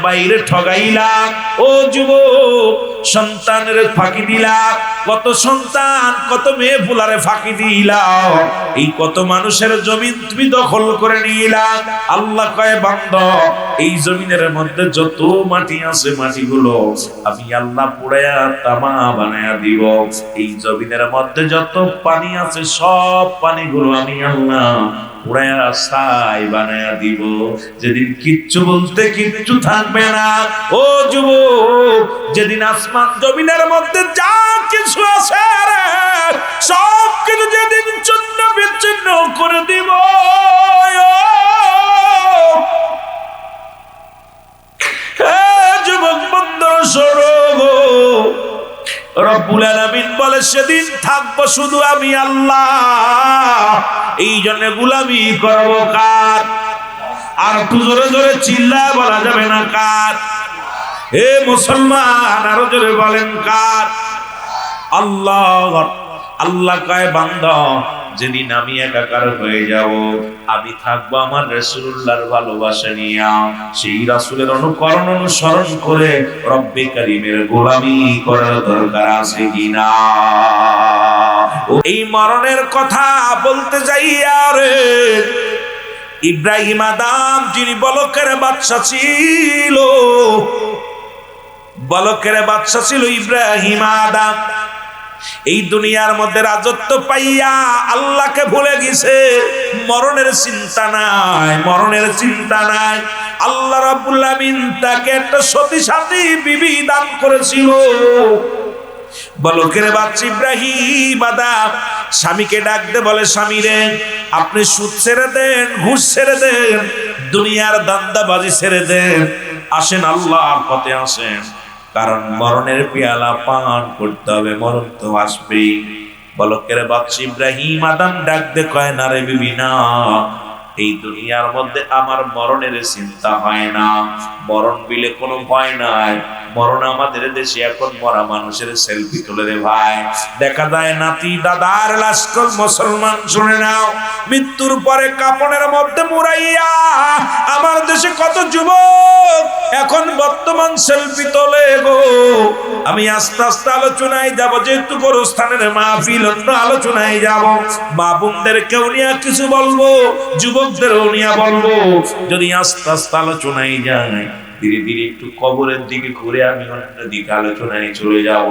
বাইরে ঠগাইলাম। ও যুবক, সন্তানের ফাঁকি দিলাম, কত সন্তান কত মেয়ে ফুলারে ফাঁকি দিলাম, এই কত মানুষের জমিন তুমি দখল করে নিলাম। আল্লাহ কয় বান্দা এই জমিনের মধ্যে যত মাটি আছে মাটিগুলো আমি আল্লাহ পুড়ায়া তামা বানায়া দিব। এই জমিনের মধ্যে যত পানি আছে সব পানিগুলো আমি আল্লাহ পুড়ায়া ছাই বানায়া দিব। যেদিন কিচ্ছু বলতে কিচ্ছু থাকবে না। ও যুবক, যেদিন আসমান জমিনের মধ্যে যা কিছু আছে রে সব কিছু যেদিন চূর্ণ বিচ্ছিন্ন করে দিব। যুবক বন্ধুরা শোনো, রব্বুল আলামিন বলে সেদিন থাকবো শুধু আমি আল্লাহ, এই জন্য গোলামি করব কার? আর একটু জোরে জোরে চিল্লায় বলা যাবে না কার? হে মুসলমান আরো জোরে বলেন কার? আল্লাহ। আল্লাহ কয় বান্দা যেদিন আমি একাকার হয়ে যাব আমি থাকবো আমার রাসূলুল্লাহর ভালোবাসা নিয়ে, সেই রাসূলের অনুকরণ অনুসরণ করে রব্বে কারীমের গোলামি করার দরকার আছে কিনা? এই মরণের কথা বলতে যাই আরে ইব্রাহিম আদম যিনি বলকের বাদশা ছিল, বলকের বাদশা ছিল ইব্রাহিম আদম, এই দুনিয়ার মধ্যে রাজত্ব পাইয়া আল্লাহকে ভুলে গেছে। মরণের চিন্তা নাই, মরণের চিন্তা নাই। আল্লাহ রাব্বুল আমিন তাকে একটা সতী সাথী বিবি দান করেছিল। বলকের বাদশা ইব্রাহিম আদম স্বামীকে ডাকতে বলে, স্বামী রে আপনি সুদ ছেড়ে দেন, ঘুষ ছেড়ে দেন, দুনিয়ার দান্দাবাজি ছেড়ে দেন, আসেন আল্লাহর পথে আসেন, কারণ মরণের পেয়ালা পান করতে হবে, মরণ তো আসবেই। বলকের বাদশা ইব্রাহিম আদম ডাকতে কয়, না রে বিবি না, এই দুনিয়ার মধ্যে আমার মরণের চিন্তা হয় না, মরণ বিলে কোনো ভয় নাই। মরণ আমাদের দেশে এখন মরা মানুষের সেলফি তোলে রে ভাই। দেখা যায় নাতি দাদার লাশ, মুসলমান শুনে নাও, মৃত্যুর পরে কাপড়ের মধ্যে মুড়াইয়া আমার দেশে কত যুবক এখন বর্তমান সেলফি তোলে গো। আমি আস্তে আস্তে আলোচনায় যাব, যেহেতু গোরস্থানের মাহফিল, অন্য আলোচনায় যাব। মা বোনদেরকেও নিয়ে কিছু বলবো, যুবকদেরও নিয়ে বলবো। যদি আস্তে আস্তে আলোচনায় যায় ধীরে ধীরে একটু কবরের দিকে ঘুরে আমি অন্যদিকে আলোচনায় চলে যাব।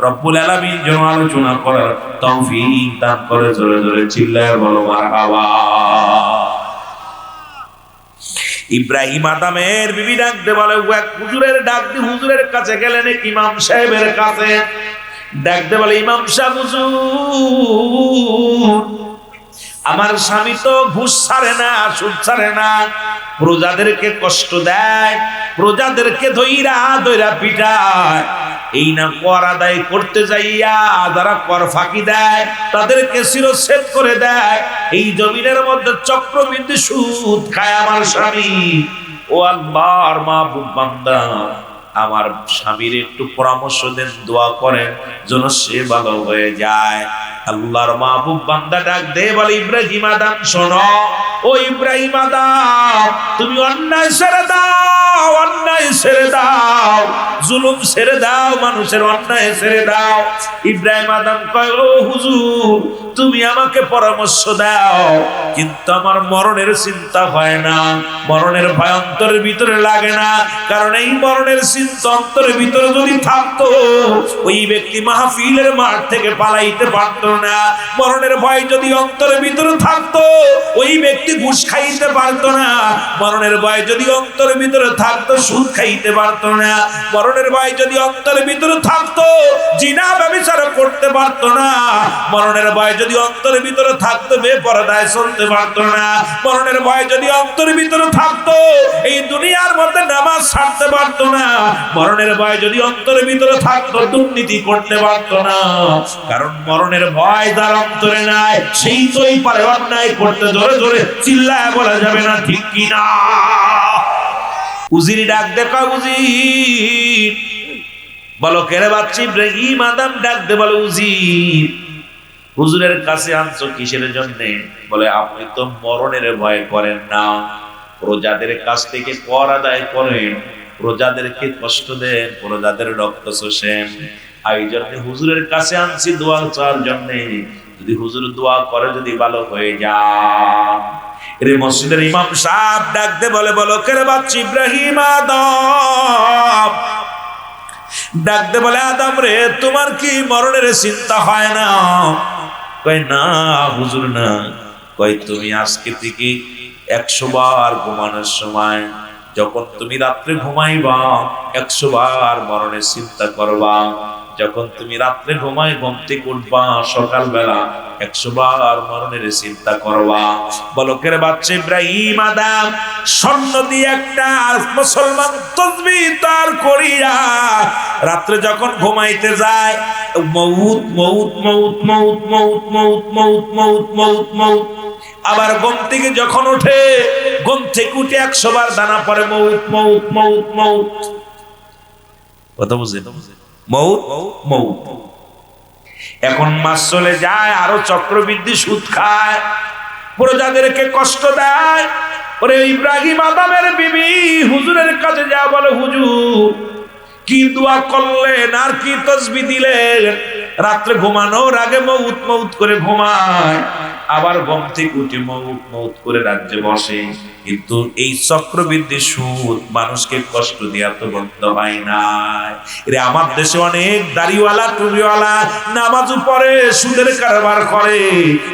রব্বুল আলামিন যেন আলোচনা করার তৌফিক দান করে। জোরে জোরে চিল্লায় বলো মারহাবা। ইব্রাহিম আদমের বিবি ডাক দে বলে, এক হুজুরের ডাক দি, হুজুরের কাছে গেলেন, ইমাম সাহেবের কাছে ডাক দে বলে, ইমাম সাহেব হুজুর, আমার স্বামী তো ঘুষ ছাড়ে না, সুদ ছাড়ে না, প্রজাদেরকে কষ্ট দেয়, প্রজাদেরকে ধইরা ধইরা পিটায়, এই না কর আদায় করতে যাইয়া যারা কর ফাঁকি দেয় তাদেরকে শিরচ্ছেদ করে দেয়, এই জমিনের মধ্যে চক্রবৃদ্ধি সুদ খায় আমার স্বামী। ও আল্লাহর মাহবুব বান্দা, আমার স্বামীর একটু পরামর্শ দেন, দোয়া করেন যেন সে ভালো হয়ে যায়। আল্লাহর মাহবুব বান্দা ডাক দে বলে, ইব্রাহিম আদম শোনো, ও ইব্রাহিম আদম, তুমি অন্যায় ছেড়ে দাও, অন্যায় ছেড়ে দাও, জুলুম ছেড়ে দাও, মানুষের অন্যায় ছেড়ে দাও। ইব্রাহিম আদম কয়, ও হুজুর, তুমি আমাকে পরামর্শ দাও, কিন্তু আমার মরণের চিন্তা হয় না, মরণের ভয় অন্তরের ভিতরে লাগে না, কারণ এই মরণের চিন্তা অন্তরের ভিতরে যদি থাকতো ওই ব্যক্তি মাহফিলের মাঠ থেকে পালাইতে পারতো না। মরণের ভয় যদি অন্তরের ভিতরে থাকতো ওই ব্যক্তি ঘুষ খাইতে পারতো না। মরণের ভয় যদি অন্তরের ভিতরে থাকতো সুদ খাইতে পারতো না। মরণের ভয় যদি অন্তরের ভিতরে থাকতো জিনা ব্যভিচার করতে পারতো না। মরণের ভয় যদি অন্তরের ভিতরে থাকতো বেপরদায় চলতে পারতো না। মরণের ভয় যদি অন্তরের ভিতরে থাকতো এই দুনিয়ার মধ্যে নামাজ ছাড়তে পারতো না। মরণের ভয় যদি অন্তরের ভিতরে থাকতো দুর্নীতি করতে পারতো না। কারণ মরণের ভয় যার অন্তরে নাই সেই তোই পারে অন্যায় করতে। জোরে জোরে চিল্লায় বলা যাবে না, ঠিক কি না? উজিরি ডাক দেখা, উজির বলো কেরে বাচ্চা? ইব্রাহিম আদম ডাক দে বলে, উজির, হুজুরের কাছে আনছো কিসের জন্য? বলে, আপনি তো মরণের ভয় করেন না, প্রজাদের কাছ থেকে কর আদায় করেন, প্রজাদেরকে কষ্ট দেন, প্রজাদের রক্ত শোষেন, এই জন্য হুজুরের কাছে আনছি দোয়া চাওয়ার জন্য। যদি হুজুর দোয়া করে যদি ভালো হয়ে যায়। এর মসজিদের ইমাম সাহেব ডাক দে বলে, বলো কেরে বাচ্চা? ইব্রাহিম আদম ডাক দে বলে, আদম রে, তোমার কি মরণের চিন্তা হয় না? কয়, না হুজুর না। কয়, তুমি আজকে থেকে 100 বার ঘুমানোর সময় যখন তুমি রাত্রে ঘুমাইবা 100 বার মরণের চিন্তা করবা। যখন তুমি রাত্রে ঘুমাই ঘুম থেকে উঠবা সকালবেলা 100 বার মরণের চিন্তা করবা। বলকের বাচ্চা ইব্রাহিম আদম স্বর্ণ দিয়ে একটা মুসলমান তাসবিহ তার করিয়া রাত্রে যখন ঘুমাইতে যায় মউত মউত মউত মউত মউত মউত মউত মউত মউত মউত, আবার ঘুম থেকে যখন ওঠে ঘুম থেকে উঠে 100 বার দানা পড়ে মউত মউত মউত মউত। কথা বুঝেন? মউত মউত। এখন মাস চলে যায়, আরো চক্রবৃদ্ধি সুদ খায়, প্রজাদেরকে কষ্ট দেয়। ওরে ইব্রাহিম আদমের বিবি হুজুরের কাছে যা বলে, হুজুর কি দোয়া করলেন আর কি তাসবিহ দিলেন? রাত্রে ঘুমানোর আগে মউত মউত করে ঘুমায়, আবার ঘুম থেকে উঠে মউত মউত করে রাজ্যে বসে। কিন্তু এই চক্রবৃদ্ধি সুদ মানুষকে কষ্ট দেওয়া তো বন্ধ হয় নাই। রে আমার দেশে অনেক দাড়িওয়ালা টুপিওয়ালা নামাজও পড়ে সুদের কারবার করে।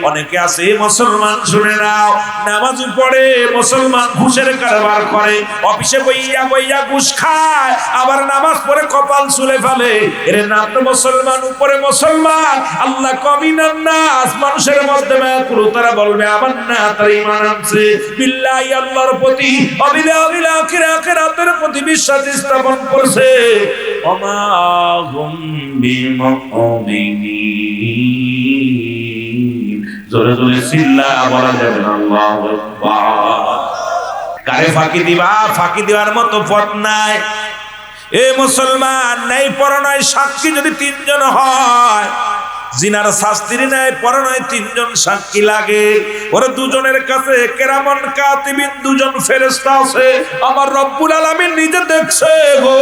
অনেকে আছে মুসলমান, শুনে নাও, নামাজও পড়ে মুসলমান ঘুষের কারবার করে। অফিসে বইয়া বইয়া ঘুষ খায়, আবার নামাজ পড়ে কপাল চুলে ফেলে। এর নাম তো মুসলমান, উপরে মুসলমান। আল্লাহ কমিনান নাস, মানুষের মধ্যে তারা বলবে আমার না তার ঈমান আনছে, বিল্লাহি আল্লাহর প্রতি আখিরাতের প্রতি বিশ্বাস স্থাপন করছে। ওমা হুম বিমুমিনিন। জোরে জোরে চিল্লা বলা যাবে না আল্লাহু আকবার। কারে ফাঁকি দিবা? ফাঁকি দেওয়ার মতো পথ নাই। এ মুসলমান, নাই পড়া নয় সাক্ষী যদি 3 জন হয়, জিনার শাস্তির নাই পড়া নয় 3 জন সাক্ষী লাগে। ওরে 2 জনের কাছে কেরামান কাতিবিন 2 জন ফেরেশতা আছে, আমার রব্বুল আলামিন নিজে দেখছে গো।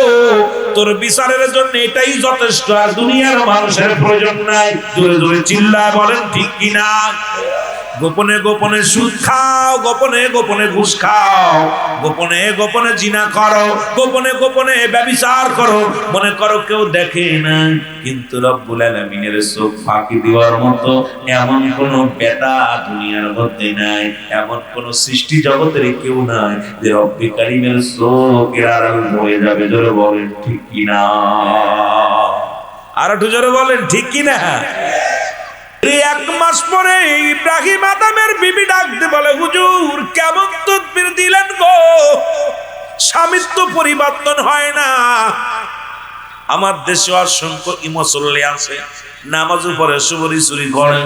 তোর বিচারের জন্য এটাই যথেষ্ট, আর দুনিয়ার মানুষের প্রয়োজন নাই। জোরে জোরে চিল্লায় বলেন ঠিক কিনা? গোপনে গোপনে সুদ খাও, গোপনে গোপনে ঘুষ খাও, গোপনে গোপনে জিনা করো, গোপনে গোপনে ব্যভিচার করো, মনে করো কেউ দেখে না। কিন্তু রব্বুল আলামিনের চোখ ফাঁকি দেওয়ার মতো এমন কোন বেটা দুনিয়ার মধ্যে নাই, এমন কোন সৃষ্টি জগতের কেউ নাই যে রব্বি কারীমের চোখের আড়াল হয়ে যাবে। জোরে বলেন ঠিক কিনা? আর একটু জোরে বলেন ঠিক কিনা? এক মাস পরে ইব্রাহিম আদমের বিবি ডাকতে বলে, হুজুর কেমন তদবির দিলেন গো, স্বামীর তো পরিবর্তন হয় না। আমার দেশে অসংখ্য মুসল্লি আছে, নামাজ পড়ে সুবরি চুরি করে,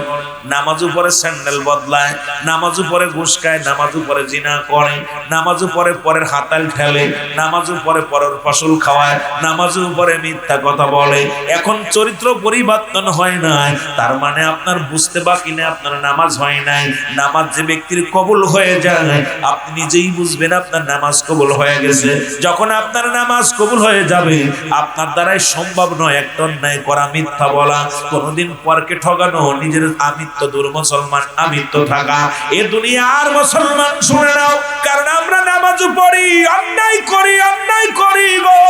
নামাজ পড়ে স্যান্ডেল বদলায়, নামাজ পড়ে ঘুষ খায়, নামাজ পড়ে জিনা করে, নামাজ পড়ে পরের হাতাল ঠেলে, নামাজ পড়ে পরের ফসল খাওয়ায়, নামাজ পড়ে মিথ্যা কথা বলে। এখন চরিত্র পরিবর্তন হয় নাই, তার মানে আপনার বুঝতে বাকি নেই আপনার নামাজ হয় নাই। নামাজ যে ব্যক্তির কবুল হয়ে যায় আপনি নিজেই বুঝবেন আপনার নামাজ কবুল হয়ে গেছে। যখন আপনার নামাজ কবুল হয়ে যাবে আপনার দ্বারাই সম্ভব নয় একটা অন্যায় করা, মিথ্যা বলা, কোনদিন পরকে ঠগানো, নিজের আমিত্ব দূর, মুসলমান আমিত্ব থাকা। এ দুনিয়ার মুসলমান শুনে নাও, কারণ আমরা নামাজ পড়ি, অন্যায় করি গো।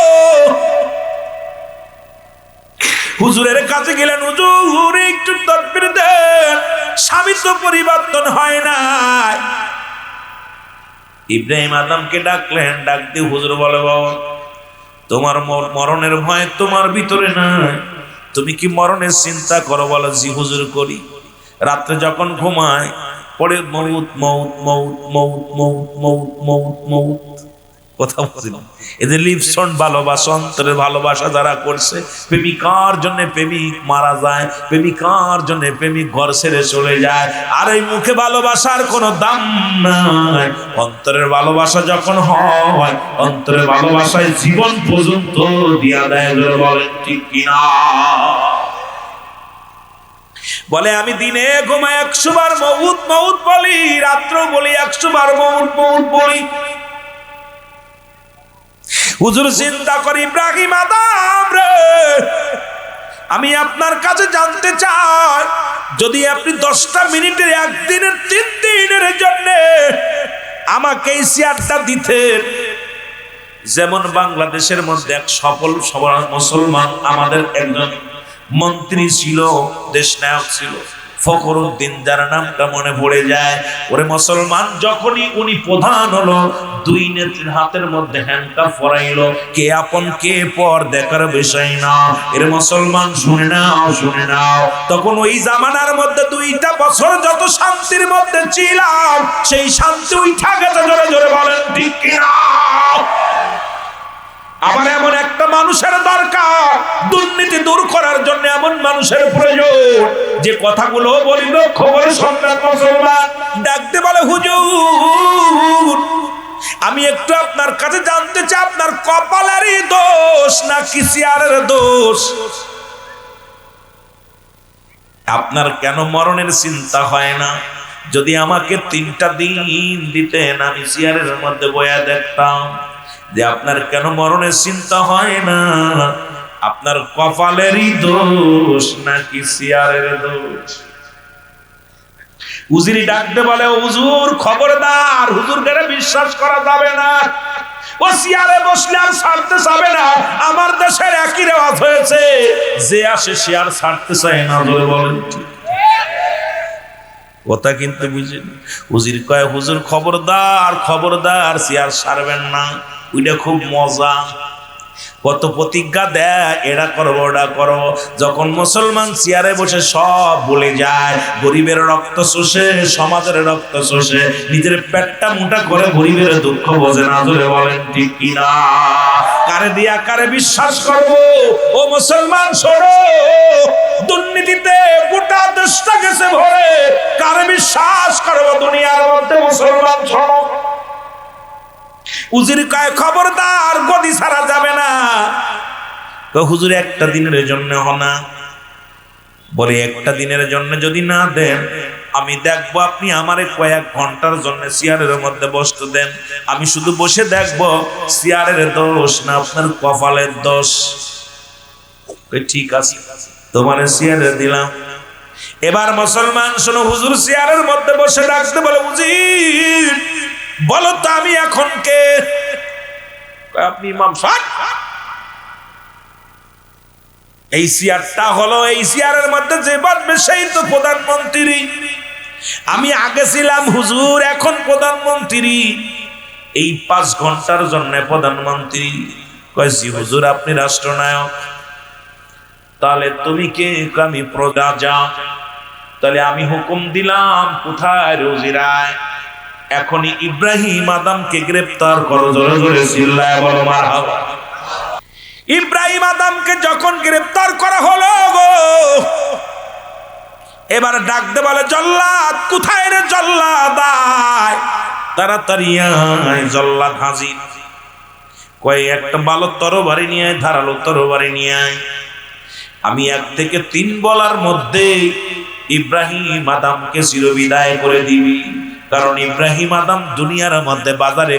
হুজুরের কাছে গেলেন, হুজুর একটু তদবির দেন, স্বামী তো পরিবর্তন হয় না। ইব্রাহিম আদমকে ডাকলেন, ডাক দিয়ে হুজুর বলে, বাবা তোমার মরণের ভয় তোমার ভিতরে নাই, তুমি কি মরণের চিন্তা করো? বলো, জি হুজুর করি। রাত্রে যখন ঘুমায় পড়ে মউত মউত মউত মউত মউত মউত মউত মউত, কথা বলছি না? এদের লিপসন ভালোবাসা, অন্তরের ভালোবাসা যারা করছে, প্রেমিকার জন্য প্রেমিক মারা যায়, প্রেমিকার জন্য প্রেমিক ঘর ছেড়ে চলে যায়। আর এই মুখে ভালোবাসার কোনো দাম নাই। অন্তরের ভালোবাসা যখন হয়, অন্তরের ভালোবাসায় জীবন পর্যন্ত দিয়া দেয়। বলেন ঠিক কিনা? বলে, আমি দিনে ঘুমাই 100 বার মউত মউত বলি, রাত্র বলি 100 বার মউত মউত বলি। হুজুর চিন্তা করি, ইব্রাহিম আদম রে, আমি আপনার কাছে জানতে চাই, যদি আপনি 10টা মিনিটের, একদিনের, 3 দিনের জন্য আমাকে এই চেয়ারটা দিতেন। যেমন বাংলাদেশের মধ্যে এক সফল মুসলমান আমাদের একজন মন্ত্রী ছিল, দেশ নায়ক ছিল, ফখরুদ্দিন, যার নামটা মনে পড়ে যায়। ওরে মুসলমান যখনই উনি প্রধান হলো, 2 নেত্রীর হাতের মধ্যে হ্যান্ডকাফ পরাইলো। কে আপন কে পর দেখার বিষয় না। এর মুসলমান শুনে নাও, তখন ওই জামানার মধ্যে 2টা বছর যত শান্তির মধ্যে ছিলাম, সেই শান্তি উঠা গেছে। জোরে জোরে বলেন ঠিক কিনা? আবার এমন একটা মানুষের দরকার, দুর্নীতি দূর করার জন্য এমন মানুষের প্রয়োজন, যে কথাগুলো বলিল খবরের সন্ধান। মুসলমান ডাকতে বলে, হুজুর আমি একটু আপনার কাছে জানতে চাই, আপনার কপালেরই দোষ নাকি চেয়ারের দোষ? আপনার কেন মরণের চিন্তা হয় না? যদি আমাকে 3টা দিন দিতেন, আমি চেয়ারের মধ্যে বয়া দেখতাম যে আপনার কেন মরণের চিন্তা হয় না। আপনার কপালেরই দোষ নাকি চেয়ারের দোষ? উজিরি ডাকতে বলে, হুজুর খবরদার, হুজুর করে বিশ্বাস করা যাবে না। ও চেয়ারে বসলে আর ছাড়তে যাবে না। আমার দেশের একই রেওয়াজ হয়েছে, যে আসে সে আর ছাড়তে চায় না। বলেন কথা কিন্তু বুঝেন? উজির কয়, হুজুর খবরদার চেয়ার ছাড়বেন না। ওইটা খুব মজা। কত প্রতিজ্ঞা দেয়, এটা করবো ওটা করবো। যখন মুসলমান চেয়ারে বসে সব বলে যায়, গরিবের রক্ত শোষে, সমাজের রক্ত শোষে, নিজের পেটটা মোটা করে গরিবের দুঃখ বোঝে না। ধরে বলেন ঠিক কিনা? কারে দিয়া কারে বিশ্বাস করবো? ও মুসলমান শোনো, দুর্নীতিতে গোটা দেশটা গেছে ভরে, কারে বিশ্বাস করবো দুনিয়ার মধ্যে? মুসলমান শোনো। উজির কয়, খবরদার, গদি ছাড়া যাবে না। হুজুর একটা দিনের জন্য হনা। বলে, একটা দিনের জন্য যদি না দেন, আমি দেখবো আপনি আমারে কয়েক ঘন্টার জন্য চেয়ারের মধ্যে বসতে দেন। আমি শুধু বসে দেখবো চেয়ারের দোষ না আপনার কপালের দোষ। ঠিক আছে, তোমার চেয়ারে দিলাম। এবার মুসলমান শোনো, হুজুর চেয়ারের মধ্যে বসে ডাকতে বলে, হুজুর বলো তো আমি এখন কে? আপনি ইমাম সাহেব। এই চেয়ারটা হলো, এই চেয়ারের মধ্যে যে বসবে সেই তো প্রধানমন্ত্রী। আমি আগে ছিলাম হুজুর, এখন প্রধানমন্ত্রী। এই 5 ঘন্টার জন্য প্রধানমন্ত্রী। কয়েছি হুজুর আপনি রাষ্ট্রনায়ক। তাহলে তুমি কে? আমি প্রজা। যা, তাহলে আমি হুকুম দিলাম, কোথায় রোজিরায়? এখনই ইব্রাহিম আদমকে গ্রেফতার করো। জোরে জোরে চিল্লায় বলো মারহাবা। ইব্রাহিম আদমকে যখন গ্রেফতার করা হলো গো, এবার ডাকতে বলে, জল্লাদ কোথায় রে জল্লাদ? তাড়াতাড়ি আয়। জল্লাদ হাজির। কয় একটা ভালো তরবারি নিয়ে আয়, ধারালো তরবারি নিয়ে আয়। আমি 1 থেকে 3 বলার মধ্যে ইব্রাহিম আদমকে চিরবিদায় করে দিবি। কারণ ইব্রাহিম আদম দুনিয়ার মধ্যে বাজারে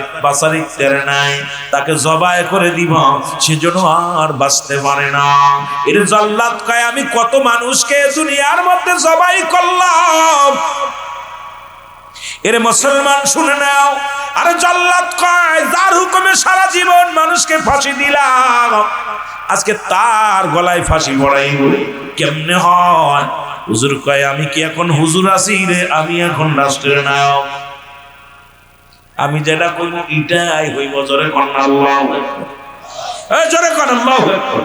তেরে নাই, তাকে জবাই করে দিব, সেজন্য আর বাঁচতে পারে না। এর জল্লাদ কয়, আমি কত মানুষকে দুনিয়ার মধ্যে জবাই করলাম। এর মুসলমান শুনে নাও। আর জল্লাদ কয়, যার হুকুমে সারা জীবন মানুষকে ফাঁসি দিলাম, আজকে তার গলায় ফাঁসি পড়াইব, কেমনে হয়? হুজুর কয়, আমি কি এখন হুজুর আছি রে? আমি এখন রাষ্ট্রের নায়ক। আমি যেটা কইব এটাই হইব। জোরে কন্যা আল্লাহু আকবার। এই জোরে কন্যা আল্লাহু আকবার।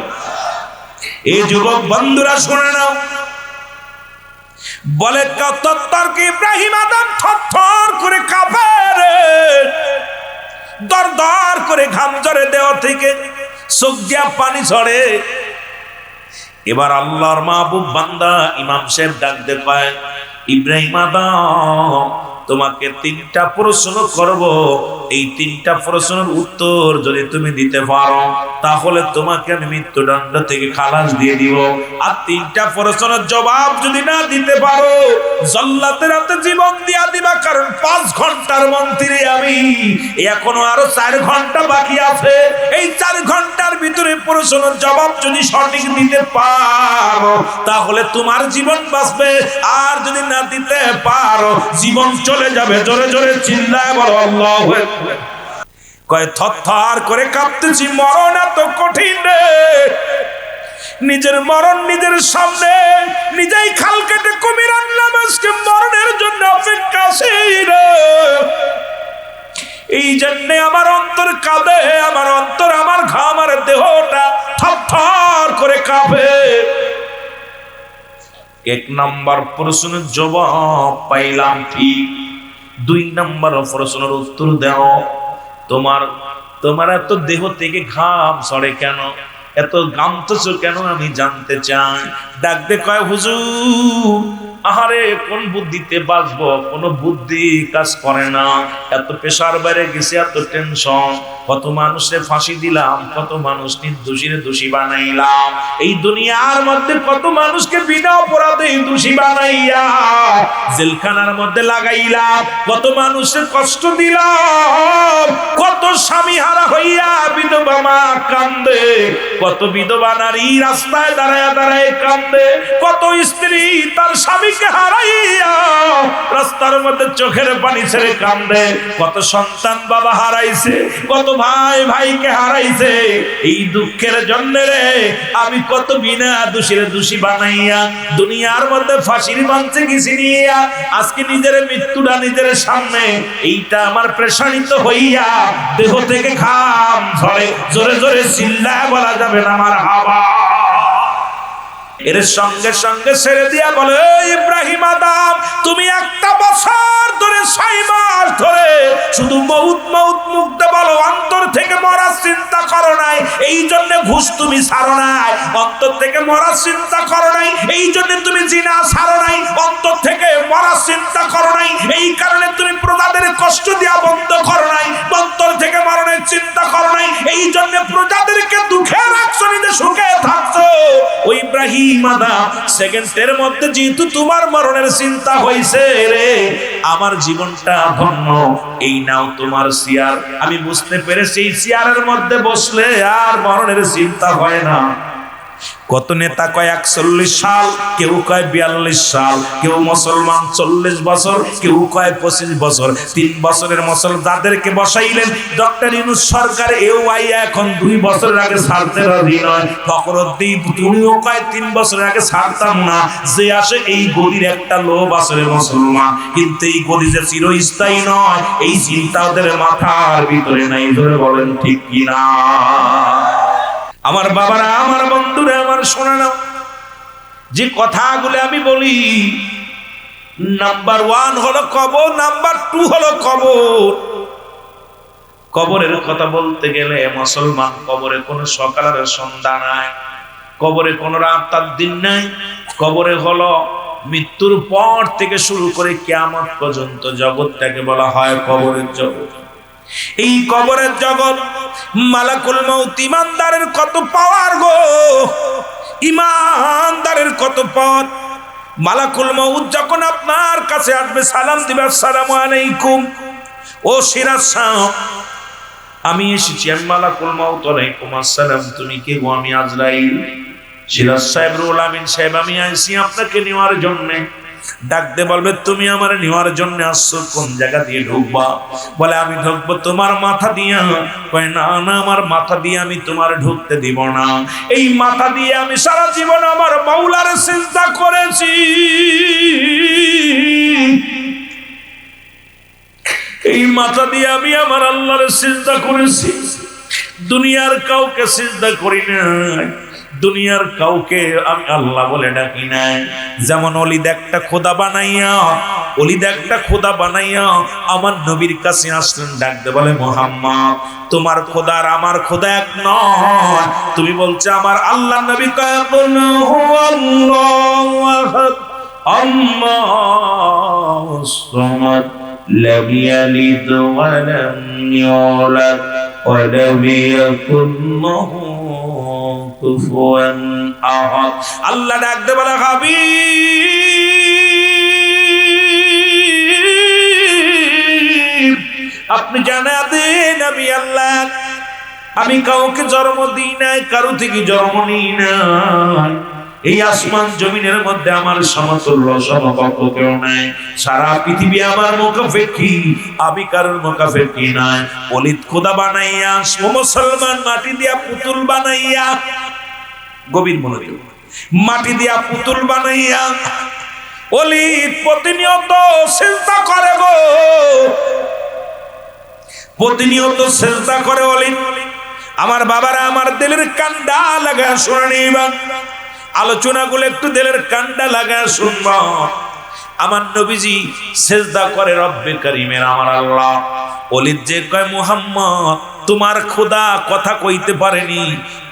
এই যুবক বন্ধুরা শুনে নাও। বলে তত্তর কি ইব্রাহিম আদম থরথর করে কাঁপে রে, দরদর করে ঘাম ঝরে দেহ থেকে, চোখ দিয়া পানি ঝরে। এবার আল্লাহর মাহবুব বান্দা ইমাম সাহেব ডাক দে পায়, ইব্রাহিম আদম তোমাকে 3টা প্রশ্ন করব। এই 3টা প্রশ্নের উত্তর যদি তুমি দিতে পারো, তাহলে তোমাকে আমি মৃত্যুদণ্ড থেকে খালাস দিয়ে দিব। আর 3টা প্রশ্নের জবাব যদি না দিতে পারো, জল্লাদের হাতে জীবন দিয়া দিবা। কারণ 5 ঘন্টার মন্ত্রী আমি, এখনো আরো 4 ঘন্টা বাকি আছে। এই 4 ঘন্টার ভিতরে প্রশ্নের জবাব যদি সঠিক দিতে পারো, তাহলে তোমার জীবন বাঁচবে। আর যদি না দিতে পারো, জীবন চলে যাবে। জোরে জোরে চিল্লায় বলো আল্লাহু আকবার। কয় থরথর করে কাঁপতেছি, মরণ এত কঠিন রে। নিজের মরণ নিজের সামনে, নিজেই খাল কেটে কুমির আনলাম, আজকে মরণের জন্য অপেক্ষা রে। এই জন্য আমার অন্তর কাঁদে, আমার অন্তর, আমার ঘাম, আমার দেহটা থরথর করে কাঁপে। 1 নম্বর প্রশ্নের জবাব পাইলাম ঠিক, 2 নম্বর প্রশ্নের উত্তর দাও। তোমার এত দেহ থেকে ঘাম ছড়ে কেন? এত ঘামতেছো কেন? আমি জানতে চাই। ডাক দে কয়, হুজুর আহারে কোন বুদ্ধিতে বাঁচবো? কোনো বুদ্ধি কাজ করে না। এত প্রেশার বেড়ে গেছে, এত টেনশন। কত মানুষে ফাঁসি দিলাম, কত মানুষ নির্দোষীরে দোষী বানাইলাম। এই দুনিয়ার মধ্যে কত মানুষকে বিনা অপরাধে দোষী বানাইয়া জেলখানার মধ্যে লাগাইলাম। কত মানুষের কষ্ট দিলাম। কত স্বামী হারা হইয়া বিধবা মা কান্দে। কত বিধবা নারী রাস্তায় দাঁড়ায় দাঁড়ায় কান্দে। কত স্ত্রী তার স্বামীকে হারাইয়া রাস্তার মধ্যে চোখের পানি ছেড়ে কান্দে। কত সন্তান বাবা হারাইছে, কত ভাই ভাইকে হারাইছে। এই দুঃখের জন্য রে আমি কত বিনা দোষীর দোষী বানাইয়া দুনিয়ার মধ্যে ফাঁসির মঞ্চে গেছি নিয়া। আজকে নিজের মৃত্যুটা নিজের সামনে, এইটা আমার প্রেশানিত হইয়া দেহ থেকে ঘাম ঝরে। জোরে জোরে চিল্লায় বলা যাবে না আমার হাওয়া। এর সঙ্গে সঙ্গে ছেড়ে দিয়া বলে, ইব্রাহিম আদম তুমি 1টা বছর ধরে 6 মাস ধরে শুধু মউত মউত মুখতে বলো, অন্তর থেকে মরার চিন্তা করো নাই। এই জন্য ঘুষ তুমি ছাড়ো নাই, অন্তর থেকে মরার চিন্তা করো নাই। এই জন্য তুমি জিনা ছাড়ো নাই, অন্তর থেকে মরার চিন্তা করো নাই। এই কারণে তুমি প্রজাদের কষ্ট দেওয়া বন্ধ করো নাই, অন্তর থেকে মরণের চিন্তা করো নাই। এই জন্য প্রজাদেরকে দুঃখে রাখছো, নিজে সুখে থাকছো। ওই ইব্রাহিম আদম সেকেন্ডের মধ্যে যেহেতু তোমার মরণের চিন্তা হয়েছে রে, আমার জীবনটা ধন্য। এই নাও তোমার চেয়ার। আমি বুঝতে পেরেছি এই চেয়ারের মধ্যে বসলে আর মরণের চিন্তা হয় না। কত নেতা কয় 41 সাল, কেউ কয় 42 সাল, কেউ মুসলমান 40 বছর, কেউ কয় 25 বছর। 3 বছরের মুসলমান যাদেরকে বসাইলেন ডক্টর ইউনূস সরকার, এও আইয়া এখন 2 বছরের আগে ছাড়তে রাজি নয়। ফখরুদ্দীন তুমিও কয় 3 বছরের আগে ছাড়তাম না। যে আসে এই গদির একটা লোভ আসলে মুসলমান, কিন্তু এই গদি যে চিরস্থায়ী নয়, এই চিন্তা ওদের মাথার ভিতরে নাই। ধরে বলেন ঠিক কিনা? আমার বাবারা, আমার বন্ধুরা, আমার শোনা নাও, যে কথাগুলো আমি বলি, নাম্বার 1 হলো কবর, নাম্বার 2 হলো কবর। কবরের কথা বলতে গেলে মুসলমান, কবরে কোনো সকালের সন্ধ্যা নাই, কবরে কোনো রাত আর দিন নাই। কবরে হলো মৃত্যুর পর থেকে শুরু করে কিয়ামত পর্যন্ত জগৎটাকে বলা হয় কবরের জগৎ। এই কবরের জগৎ, মালাকুল মউত ইমানদারের কত পাওয়ার গো, ইমানদারের কত পাওয়ার। মালাকুল মউত যখন আপনার কাছে আসবে, সালাম দিবে, আসসালামু আলাইকুম, ও সিরাজ সাহেব আমি এসেছি, আমি মালাকুল মউত। ওয়ালাইকুম আসসালাম, তুমি কে গো? আমি আজরাইল। সিরাজ সাহেব, রুহুল আমিন সাহেব, আমি আইছি আপনাকে নেওয়ার জন্য। ডাকতে বলবে, তুমি আমার নেওয়ার জন্য আসছো, কোন জায়গা দিয়ে ঢুকবা? বলে, আমি ঢুকবো তোমার মাথা দিয়া। কয়, না না, আমার মাথা দিয়ে আমি তোমার ঢুকতে দিব না। এই মাথা দিয়ে আমি সারা জীবন আমার মাওলার সিজদা করেছি, এই মাথা দিয়ে আমি আমার আল্লাহর সিজদা করেছি, দুনিয়ার কাউকে সিজদা করি নাই, দুনিয়ার কাউকে আমি আল্লাহ বলে ডাকি নাই। যেমন অলিদ একটা খোদা বানাইয়া, অলিদ একটা খোদা বানাইয়া আমার নবীর কাছে আসলেন, ডাকতে বলে, মুহাম্মদ তোমার খোদা আর আমার খোদা এক নয়। তুমি বলছো আমার আল্লাহ। নবী কয়, আল্লাহু আহাদ, আল্লাহুস সামাদ, লাম ইয়ালিদ ওয়া লাম ইউলাদ ওয়া লাম ইয়াকুল লাহু কুফুয়ান আহাদ। আল্লাহ ডাকতে বলে, হাবিব আপনি জানা দেন আমি আল্লাহ, আমি কাউকে জন্ম দিই নাই, কারো থেকে জন্ম নিই নাই। এই আসমান জমিনের মধ্যে আমার সমতুল্য সমকক্ষ কেউ নাই। সারা পৃথিবী আমার মুখাপেক্ষী, আমি কারোর মুখাপেক্ষী নাই। অলিদ খোদা বানাইয়া, মুসলমান মাটি দিয়া পুতুল বানাইয়া, গভীর মনোযোগ, মাটি দিয়া পুতুল বানাইয়া অলিদ প্রতিনিয়ত সিজদা করে গো, প্রতিনিয়ত সিজদা করে অলিদ। আমার বাবারা, আমার দিলের কান্ডা লাগা শুনে নিবা, আলোচনাগুলো একটু দিলের কান্ডা লাগা শুনবা। আমার নবীজি সিজদা করে রব্বে কারীমের, আমার আল্লাহ। অলিদ যে কয়, মুহাম্মদ তোমার খোদা কথা কইতে পারেনি,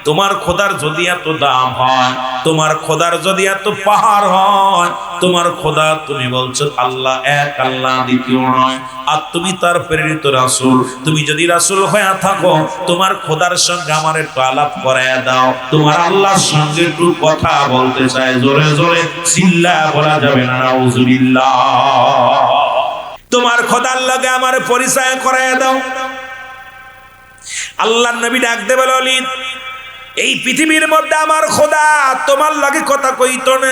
তোমার খোদার যদি এত দাম হয়, তোমার খোদার যদি এত পাহাড় হয়, তোমার খোদা তুমি বলছো আল্লাহ এক, আল্লাহ দ্বিতীয় নয়, আর তুমি তার প্রেরিত রাসূল। তুমি যদি রাসূল হয়ে থাকো, তোমার খোদার সঙ্গে আমার একটু আলাপ করায় দাও, তোমার আল্লাহর সঙ্গে একটু কথা বলতে চাই। জোরে জোরে চিল্লায়া বলা যাবে না নাউজুবিল্লাহ। তোমার খোদার লগে আমার পরিচয় করায় দাও। আল্লাহর নবী ডাকতে বলে, অলিদ এই পৃথিবীর মধ্যে আমার খোদা তোমার লাগে কথা কইতো না,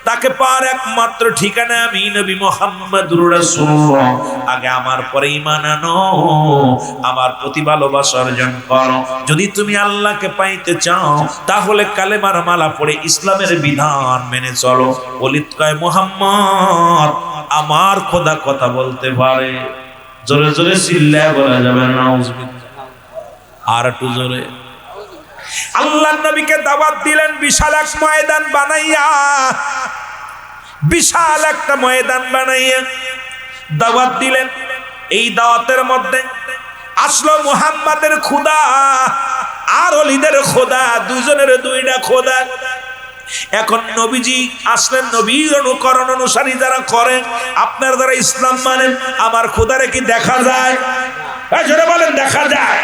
তাকে পাওয়ার একমাত্র ঠিকানা আমি নবী মুহাম্মদুর রাসূলুল্লাহ। আগে আমার পরে ঈমান আনো, আমার প্রতি ভালোবাসা অর্জন করো। যদি তুমি আল্লাহকে পাইতে চাও, তাহলে কালেমার মালা পড়ে ইসলামের বিধান মেনে চলো। অলিদ কয়, মুহাম্মদ আমার খোদা কথা বলতে পারে। জোরে জোরে চিল্লায়া বলা যাবে না নাউজুবিল্লাহ। আর একটু জোরে। আল্লাহর নবীকে দাওয়াত দিলেন বিশাল এক ময়দান বানাইয়া, বিশাল একটা ময়দান বানাইয়া দাওয়াত দিলেন। এই দাওয়াতের মধ্যে আসলো মুহাম্মাদের খোদা আর অলিদের খোদা, দুজনের দুইটা খোদা। এখন নবীজি আসলেন, নবীর অনুকরণ অনুসারী যারা করেন, আপনার যারা ইসলাম মানেন, আমার খোদারে কি দেখা যায়? জোরে বলেন, দেখা যায়?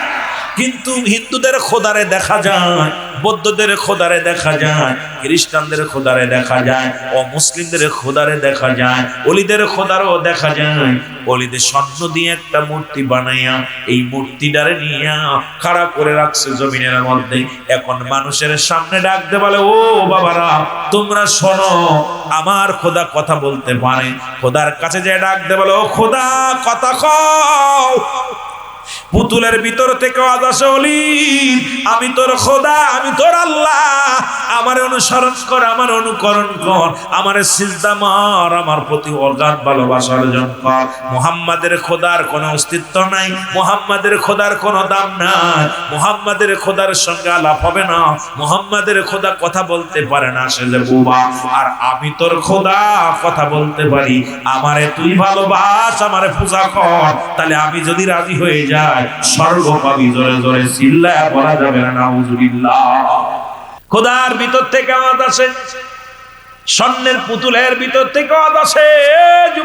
কিন্তু হিন্দুদের খোদারে দেখা যায়, বৌদ্ধদের খোদারে দেখা যায়, খ্রিস্টানদের খোদারে দেখা যায়, অমুসলিমদের খোদারে দেখা যায়, অলিদের খোদারও দেখা যায়। অলিদের স্বর্ণ দিয়ে একটা মূর্তি বানাইয়া এই মূর্তিটারে নিয়ে খাড়া করে রাখছে জমিনের মধ্যে। এখন মানুষের সামনে ডাকতে বলে, ও বাবারা তোমরা শোনো, আমার খোদা কথা বলতে পারে। খোদার কাছে যে ডাকতে বলে, ও খোদা কথা কও। পুতুলের ভিতর থেকে আওয়াজ আসে, ওলি আমি তোর খোদা, আমি তোর আল্লাহ, আমার অনুসরণ কর, আমার অনুকরণ কর, আমার সিজদা মার, আমার প্রতি অগাধ ভালোবাসা অর্জন কর। মুহাম্মাদের খোদার কোনো অস্তিত্ব নাই, মুহাম্মাদের খোদার কোনো দাম নাই, মুহাম্মাদের খোদার সঙ্গে আলাপ হবে না, মুহাম্মাদের খোদা কথা বলতে পারে না, সে যে বোবা। আর আমি তোর খোদা কথা বলতে পারি, আমারে তুই ভালোবাস, আমারে পূজা কর, তাহলে আমি যদি রাজি হয়ে যাই স্বর্গ পাবি। জোরে জোরে চিল্লায়া বলা যাবে না নাউজুবিল্লাহ। খোদার ভিতর থেকে আওয়াজ আসে, স্বর্ণের পুতুলের ভিতর থেকে আওয়াজ আসে,